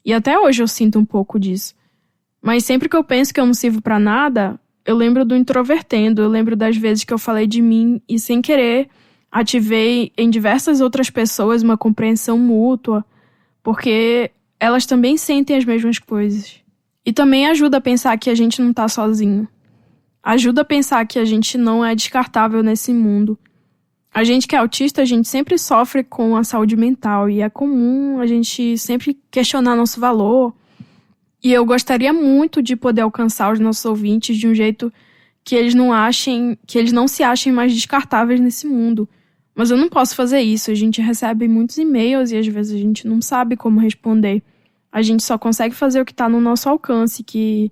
E: E até hoje eu sinto um pouco disso. Mas sempre que eu penso que eu não sirvo pra nada, eu lembro do Introvertendo, eu lembro das vezes que eu falei de mim e, sem querer, ativei em diversas outras pessoas uma compreensão mútua, porque elas também sentem as mesmas coisas. E também ajuda a pensar que a gente não tá sozinho. Ajuda a pensar que a gente não é descartável nesse mundo. A gente que é autista, a gente sempre sofre com a saúde mental, e é comum a gente sempre questionar nosso valor. E eu gostaria muito de poder alcançar os nossos ouvintes de um jeito que eles não se achem mais descartáveis nesse mundo. Mas eu não posso fazer isso. A gente recebe muitos e-mails e às vezes a gente não sabe como responder. A gente só consegue fazer o que está no nosso alcance, que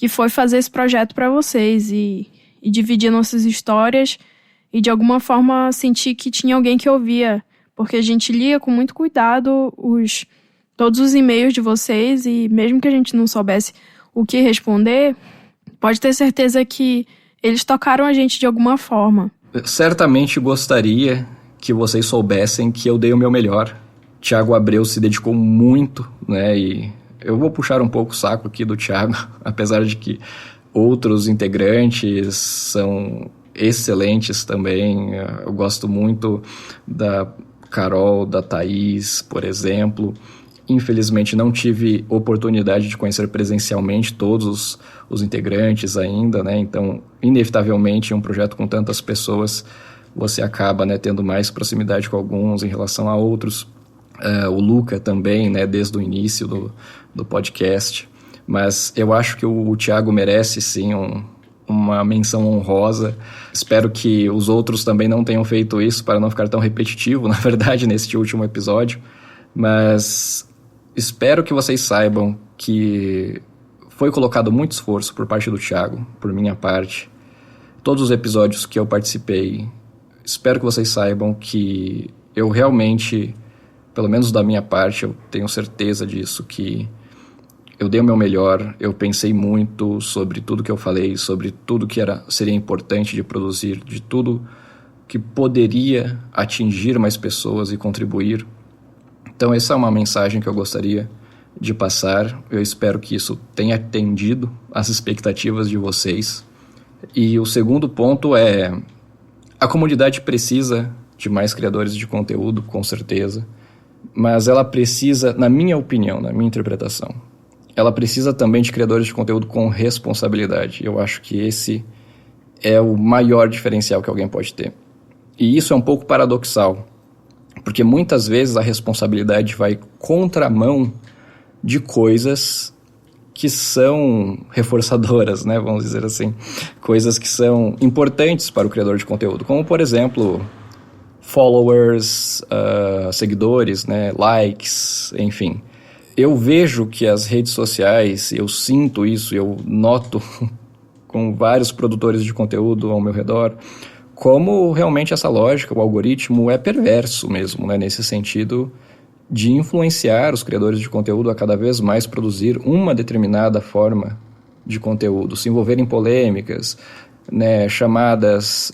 E: foi fazer esse projeto para vocês e dividir nossas histórias e de alguma forma sentir que tinha alguém que ouvia, porque a gente lia com muito cuidado todos os e-mails de vocês, e mesmo que a gente não soubesse o que responder, pode ter certeza que eles tocaram a gente de alguma forma.
D: Certamente gostaria que vocês soubessem que eu dei o meu melhor. Thiago Abreu se dedicou muito, né? E eu vou puxar um pouco o saco aqui do Thiago, apesar de que outros integrantes são excelentes também. Eu gosto muito da Carol, da Thaís, por exemplo. Infelizmente não tive oportunidade de conhecer presencialmente todos os integrantes ainda, né? Então, inevitavelmente, em um projeto com tantas pessoas, você acaba, né, tendo mais proximidade com alguns em relação a outros. O Luca também, né, desde o início do podcast. Mas eu acho que o Thiago merece, sim, uma menção honrosa. Espero que os outros também não tenham feito isso para não ficar tão repetitivo, na verdade, neste último episódio. Mas espero que vocês saibam que foi colocado muito esforço por parte do Thiago, por minha parte. Todos os episódios que eu participei, espero que vocês saibam que eu realmente, pelo menos da minha parte, eu tenho certeza disso, que eu dei o meu melhor, eu pensei muito sobre tudo que eu falei, sobre tudo que seria importante de produzir, de tudo que poderia atingir mais pessoas e contribuir. Então essa é uma mensagem que eu gostaria de passar. Eu espero que isso tenha atendido às expectativas de vocês. E o segundo ponto é: a comunidade precisa de mais criadores de conteúdo, com certeza, mas ela precisa, na minha opinião, na minha interpretação, ela precisa também de criadores de conteúdo com responsabilidade. Eu acho que esse é o maior diferencial que alguém pode ter. E isso é um pouco paradoxal, porque muitas vezes a responsabilidade vai contramão de coisas que são reforçadoras, né? Vamos dizer assim. Coisas que são importantes para o criador de conteúdo, como, por exemplo, followers, seguidores, né? Likes, enfim. Eu vejo que as redes sociais, eu sinto isso, eu noto com vários produtores de conteúdo ao meu redor, como realmente essa lógica, o algoritmo é perverso mesmo, né, nesse sentido de influenciar os criadores de conteúdo a cada vez mais produzir uma determinada forma de conteúdo, se envolver em polêmicas, né, chamadas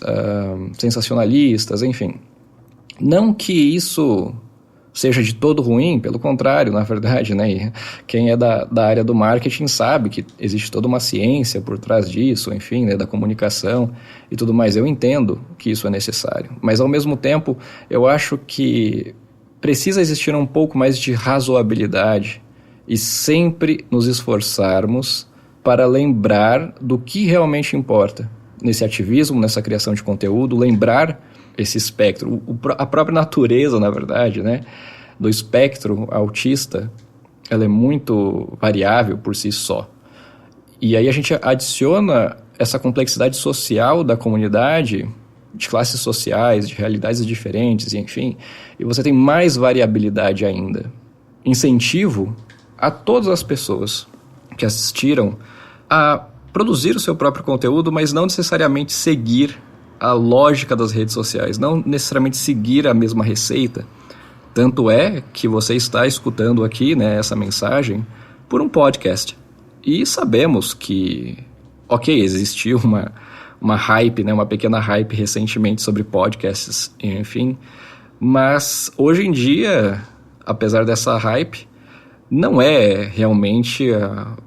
D: sensacionalistas, enfim. Não que isso seja de todo ruim, pelo contrário, na verdade, né? E quem é da área do marketing sabe que existe toda uma ciência por trás disso, enfim, né, da comunicação e tudo mais. Eu entendo que isso é necessário, mas ao mesmo tempo eu acho que precisa existir um pouco mais de razoabilidade e sempre nos esforçarmos para lembrar do que realmente importa nesse ativismo, nessa criação de conteúdo, lembrar esse espectro, a própria natureza, na verdade, né, do espectro autista, ela é muito variável por si só. E aí a gente adiciona essa complexidade social da comunidade, de classes sociais, de realidades diferentes, enfim, e você tem mais variabilidade ainda. Incentivo a todas as pessoas que assistiram a produzir o seu próprio conteúdo, mas não necessariamente seguir a lógica das redes sociais, não necessariamente seguir a mesma receita. Tanto é que você está escutando aqui, né, essa mensagem por um podcast. E sabemos que, ok, existiu uma hype, né, uma pequena hype recentemente sobre podcasts, enfim, mas hoje em dia, apesar dessa hype, não é realmente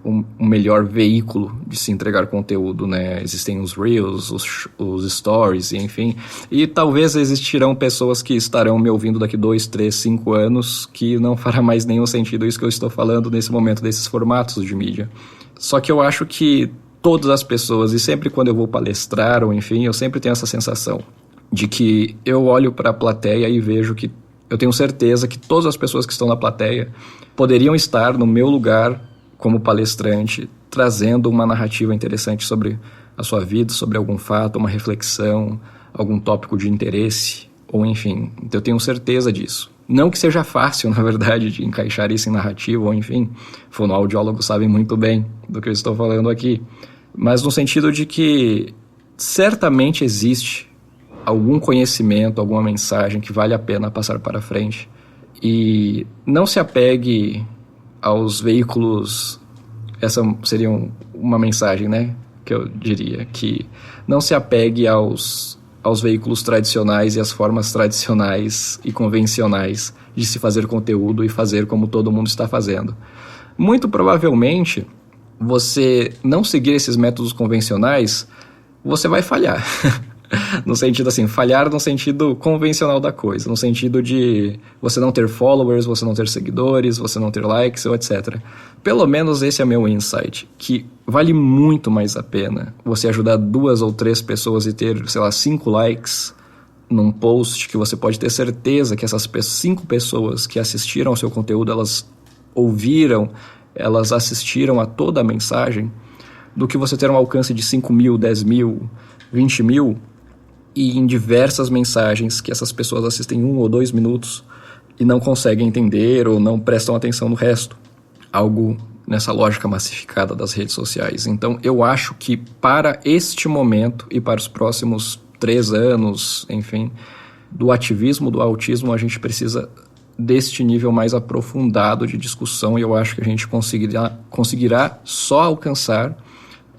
D: o melhor veículo de se entregar conteúdo, né? Existem os Reels, os Stories, enfim. E talvez existirão pessoas que estarão me ouvindo daqui 2, 3, 5 anos que não fará mais nenhum sentido isso que eu estou falando nesse momento, desses formatos de mídia. Só que eu acho que todas as pessoas, e sempre quando eu vou palestrar, ou enfim, eu sempre tenho essa sensação de que eu olho para a plateia e vejo que eu tenho certeza que todas as pessoas que estão na plateia poderiam estar no meu lugar como palestrante, trazendo uma narrativa interessante sobre a sua vida, sobre algum fato, uma reflexão, algum tópico de interesse, ou enfim. Então eu tenho certeza disso. Não que seja fácil, na verdade, de encaixar isso em narrativa, ou enfim, fonoaudiólogos sabem muito bem do que eu estou falando aqui, mas no sentido de que certamente existe algum conhecimento, alguma mensagem que vale a pena passar para frente. E não se apegue aos veículos, essa seria uma mensagem, né, que eu diria, que não se apegue aos aos veículos tradicionais e às formas tradicionais e convencionais de se fazer conteúdo e fazer como todo mundo está fazendo. Muito provavelmente, você não seguir esses métodos convencionais, você vai falhar. No sentido assim, falhar no sentido convencional da coisa, no sentido de você não ter followers, você não ter seguidores, você não ter likes, ou etc. Pelo menos esse é meu insight, que vale muito mais a pena você ajudar 2 ou 3 pessoas e ter, 5 likes num post, que você pode ter certeza que essas 5 pessoas que assistiram ao seu conteúdo, elas ouviram, elas assistiram a toda a mensagem, do que você ter um alcance de 5 mil, 10 mil, 20 mil, e em diversas mensagens que essas pessoas assistem 1 ou 2 minutos e não conseguem entender ou não prestam atenção no resto. Algo nessa lógica massificada das redes sociais. Então, eu acho que para este momento e para os próximos 3 anos, enfim, do ativismo, do autismo, a gente precisa deste nível mais aprofundado de discussão, e eu acho que a gente conseguirá só alcançar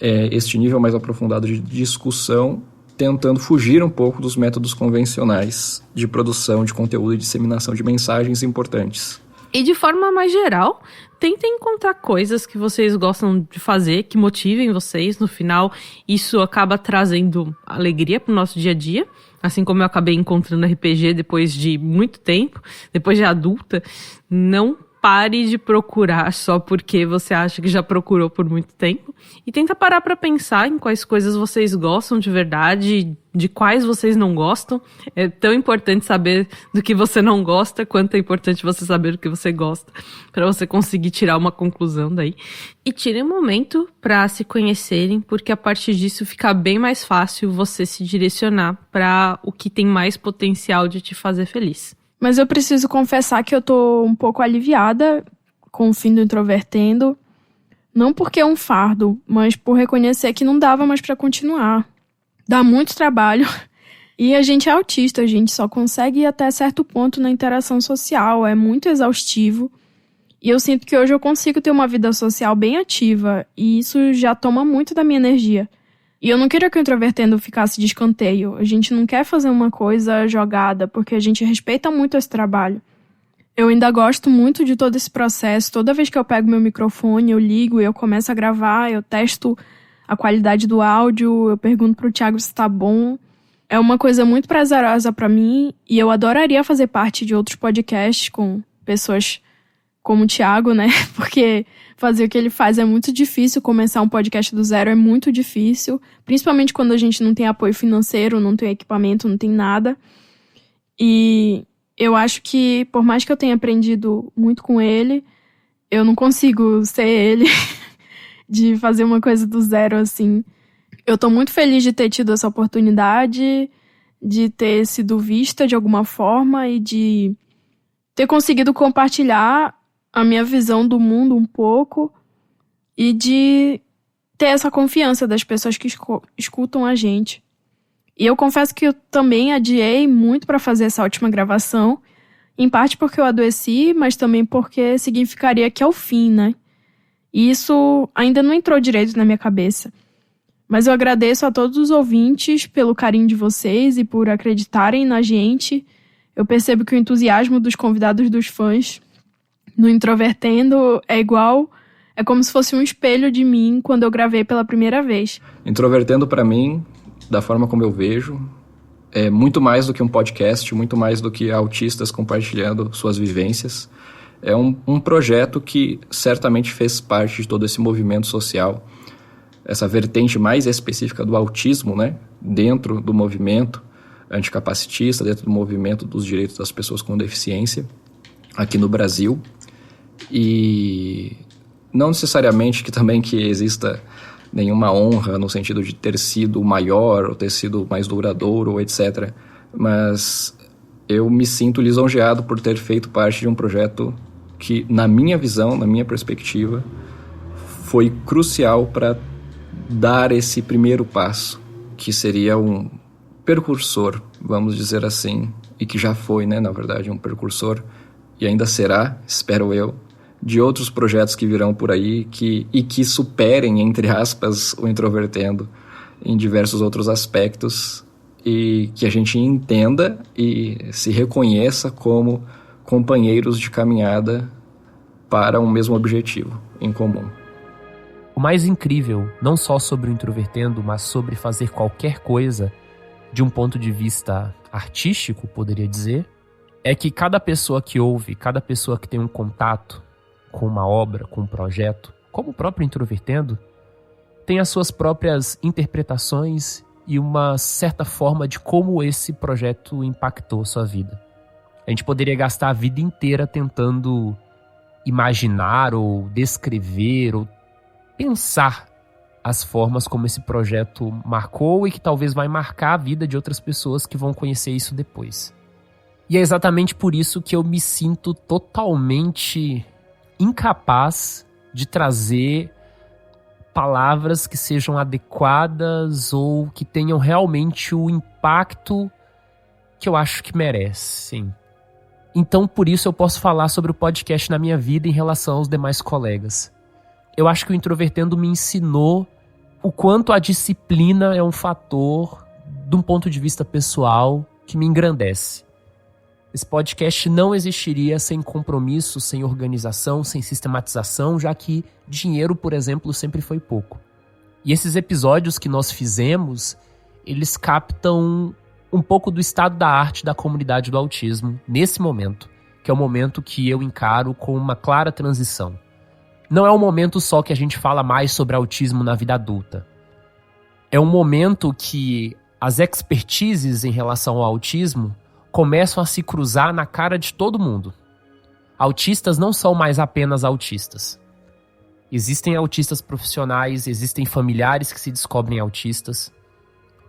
D: este nível mais aprofundado de discussão tentando fugir um pouco dos métodos convencionais de produção de conteúdo e disseminação de mensagens importantes.
G: E de forma mais geral, tentem encontrar coisas que vocês gostam de fazer, que motivem vocês. No final, isso acaba trazendo alegria pro nosso dia a dia. Assim como eu acabei encontrando RPG depois de muito tempo, depois de adulta. Não pare de procurar só porque você acha que já procurou por muito tempo. E tenta parar para pensar em quais coisas vocês gostam de verdade, de quais vocês não gostam. É tão importante saber do que você não gosta, quanto é importante você saber do que você gosta, para você conseguir tirar uma conclusão daí. E tirem um momento para se conhecerem, porque a partir disso fica bem mais fácil você se direcionar para o que tem mais potencial de te fazer feliz.
E: Mas eu preciso confessar que eu tô um pouco aliviada com o fim do Introvertendo. Não porque é um fardo, mas por reconhecer que não dava mais pra continuar. Dá muito trabalho. E a gente é autista, a gente só consegue ir até certo ponto na interação social. É muito exaustivo. E eu sinto que hoje eu consigo ter uma vida social bem ativa. E isso já toma muito da minha energia. E eu não queria que o Introvertendo ficasse de escanteio. A gente não quer fazer uma coisa jogada, porque a gente respeita muito esse trabalho. Eu ainda gosto muito de todo esse processo. Toda vez que eu pego meu microfone, eu ligo e eu começo a gravar, eu testo a qualidade do áudio, eu pergunto pro Thiago se tá bom. É uma coisa muito prazerosa pra mim e eu adoraria fazer parte de outros podcasts com pessoas como o Thiago, né? Porque fazer o que ele faz é muito difícil, começar um podcast do zero é muito difícil, principalmente quando a gente não tem apoio financeiro, não tem equipamento, não tem nada. E eu acho que, por mais que eu tenha aprendido muito com ele, eu não consigo ser ele, de fazer uma coisa do zero assim. Eu tô muito feliz de ter tido essa oportunidade, de ter sido vista de alguma forma e de ter conseguido compartilhar a minha visão do mundo um pouco e de ter essa confiança das pessoas que escutam a gente. E eu confesso que eu também adiei muito para fazer essa última gravação, em parte porque eu adoeci, mas também porque significaria que é o fim, né? E isso ainda não entrou direito na minha cabeça. Mas eu agradeço a todos os ouvintes pelo carinho de vocês e por acreditarem na gente. Eu percebo que o entusiasmo dos convidados dos fãs no Introvertendo é como se fosse um espelho de mim quando eu gravei pela primeira vez.
D: Introvertendo para mim, da forma como eu vejo, é muito mais do que um podcast, muito mais do que autistas compartilhando suas vivências. É um projeto que certamente fez parte de todo esse movimento social, essa vertente mais específica do autismo, né? Dentro do movimento anticapacitista, dentro do movimento dos direitos das pessoas com deficiência, aqui no Brasil. E não necessariamente que exista nenhuma honra no sentido de ter sido maior ou ter sido mais duradouro, etc. Mas eu me sinto lisonjeado por ter feito parte de um projeto que, na minha visão, na minha perspectiva, foi crucial para dar esse primeiro passo, que seria um precursor, vamos dizer assim, e que já foi, né, na verdade, um precursor, e ainda será, espero eu, de outros projetos que virão por aí e que superem, entre aspas, o Introvertendo em diversos outros aspectos e que a gente entenda e se reconheça como companheiros de caminhada para um mesmo objetivo em comum.
A: O mais incrível, não só sobre o Introvertendo, mas sobre fazer qualquer coisa de um ponto de vista artístico, poderia dizer, é que cada pessoa que ouve, cada pessoa que tem um contato com uma obra, com um projeto, como o próprio Introvertendo, tem as suas próprias interpretações e uma certa forma de como esse projeto impactou sua vida. A gente poderia gastar a vida inteira tentando imaginar ou descrever ou pensar as formas como esse projeto marcou e que talvez vai marcar a vida de outras pessoas que vão conhecer isso depois. E é exatamente por isso que eu me sinto totalmente incapaz de trazer palavras que sejam adequadas ou que tenham realmente o impacto que eu acho que merecem. Então, por isso eu posso falar sobre o podcast na minha vida em relação aos demais colegas. Eu acho que o Introvertendo me ensinou o quanto a disciplina é um fator, de um ponto de vista pessoal, que me engrandece. Esse podcast não existiria sem compromisso, sem organização, sem sistematização, já que dinheiro, por exemplo, sempre foi pouco. E esses episódios que nós fizemos, eles captam um pouco do estado da arte da comunidade do autismo nesse momento, que é o momento que eu encaro com uma clara transição. Não é um momento só que a gente fala mais sobre autismo na vida adulta. É um momento que as expertises em relação ao autismo começam a se cruzar na cara de todo mundo. Autistas não são mais apenas autistas. Existem autistas profissionais, existem familiares que se descobrem autistas.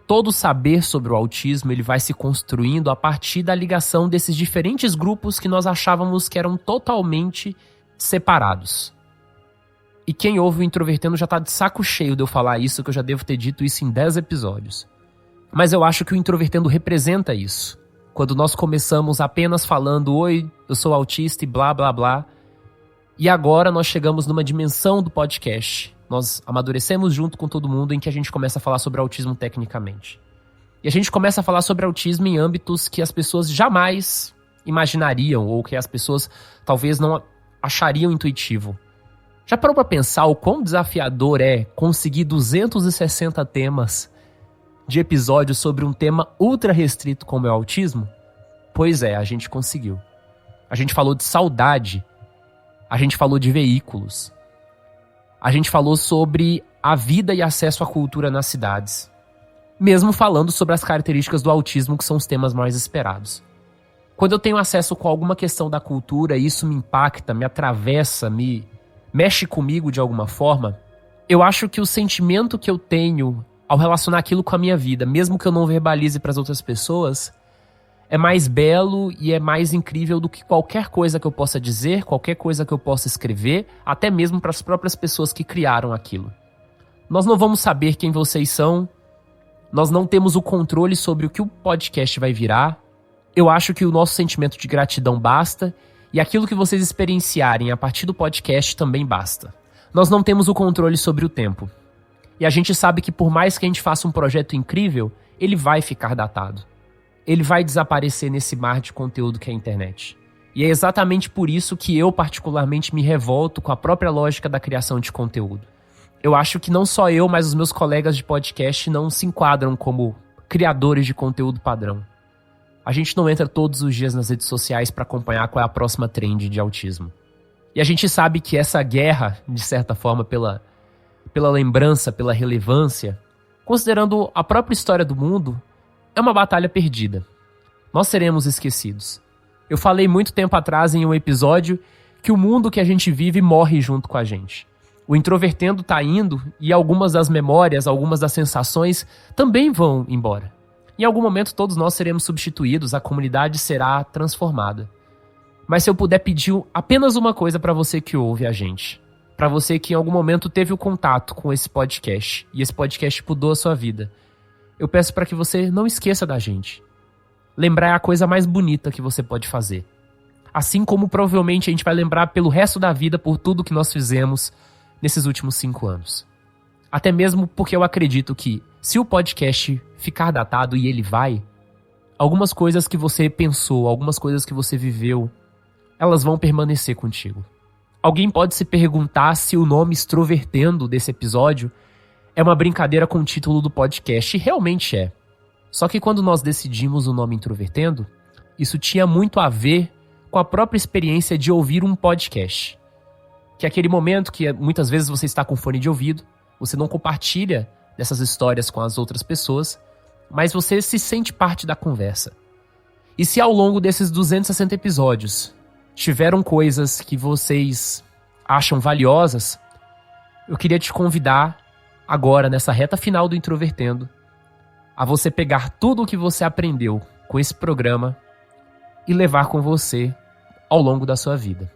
A: Todo saber sobre o autismo ele vai se construindo a partir da ligação desses diferentes grupos que nós achávamos que eram totalmente separados. E quem ouve o Introvertendo já tá de saco cheio de eu falar isso, que eu já devo ter dito isso em 10 episódios. Mas eu acho que o Introvertendo representa isso. Quando nós começamos apenas falando, oi, eu sou autista e blá blá blá. E agora nós chegamos numa dimensão do podcast. Nós amadurecemos junto com todo mundo em que a gente começa a falar sobre autismo tecnicamente. E a gente começa a falar sobre autismo em âmbitos que as pessoas jamais imaginariam ou que as pessoas talvez não achariam intuitivo. Já parou pra pensar o quão desafiador é conseguir 260 temas de episódios sobre um tema ultra restrito como é o autismo? Pois é, a gente conseguiu. A gente falou de saudade. A gente falou de veículos. A gente falou sobre a vida e acesso à cultura nas cidades. Mesmo falando sobre as características do autismo, que são os temas mais esperados. Quando eu tenho acesso com alguma questão da cultura, isso me impacta, me atravessa, me mexe comigo de alguma forma, eu acho que o sentimento que eu tenho ao relacionar aquilo com a minha vida, mesmo que eu não verbalize para as outras pessoas, é mais belo e é mais incrível do que qualquer coisa que eu possa dizer, qualquer coisa que eu possa escrever, até mesmo para as próprias pessoas que criaram aquilo. Nós não vamos saber quem vocês são, nós não temos o controle sobre o que o podcast vai virar. Eu acho que o nosso sentimento de gratidão basta, e aquilo que vocês experienciarem a partir do podcast também basta. Nós não temos o controle sobre o tempo. E a gente sabe que por mais que a gente faça um projeto incrível, ele vai ficar datado. Ele vai desaparecer nesse mar de conteúdo que é a internet. E é exatamente por isso que eu particularmente me revolto com a própria lógica da criação de conteúdo. Eu acho que não só eu, mas os meus colegas de podcast não se enquadram como criadores de conteúdo padrão. A gente não entra todos os dias nas redes sociais para acompanhar qual é a próxima trend de autismo. E a gente sabe que essa guerra, de certa forma, pela lembrança, pela relevância, considerando a própria história do mundo, é uma batalha perdida. Nós seremos esquecidos. Eu falei muito tempo atrás em um episódio que o mundo que a gente vive morre junto com a gente. O Introvertendo tá indo e algumas das memórias, algumas das sensações também vão embora. Em algum momento todos nós seremos substituídos, a comunidade será transformada. Mas se eu puder pedir apenas uma coisa para você que ouve a gente, para você que em algum momento teve o contato com esse podcast e esse podcast mudou a sua vida, eu peço para que você não esqueça da gente. Lembrar é a coisa mais bonita que você pode fazer. Assim como provavelmente a gente vai lembrar pelo resto da vida por tudo que nós fizemos nesses últimos 5 anos. Até mesmo porque eu acredito que se o podcast ficar datado, e ele vai, algumas coisas que você pensou, algumas coisas que você viveu, elas vão permanecer contigo. Alguém pode se perguntar se o nome Extrovertendo desse episódio é uma brincadeira com o título do podcast, e realmente é. Só que quando nós decidimos o nome Introvertendo, isso tinha muito a ver com a própria experiência de ouvir um podcast. Que é aquele momento que muitas vezes você está com fone de ouvido, você não compartilha dessas histórias com as outras pessoas, mas você se sente parte da conversa. E se ao longo desses 260 episódios tiveram coisas que vocês acham valiosas, eu queria te convidar agora, nessa reta final do Introvertendo, a você pegar tudo o que você aprendeu com esse programa e levar com você ao longo da sua vida.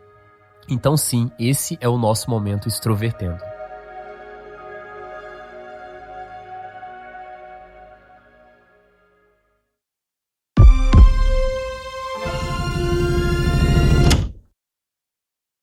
A: Então sim, esse é o nosso momento Extrovertendo.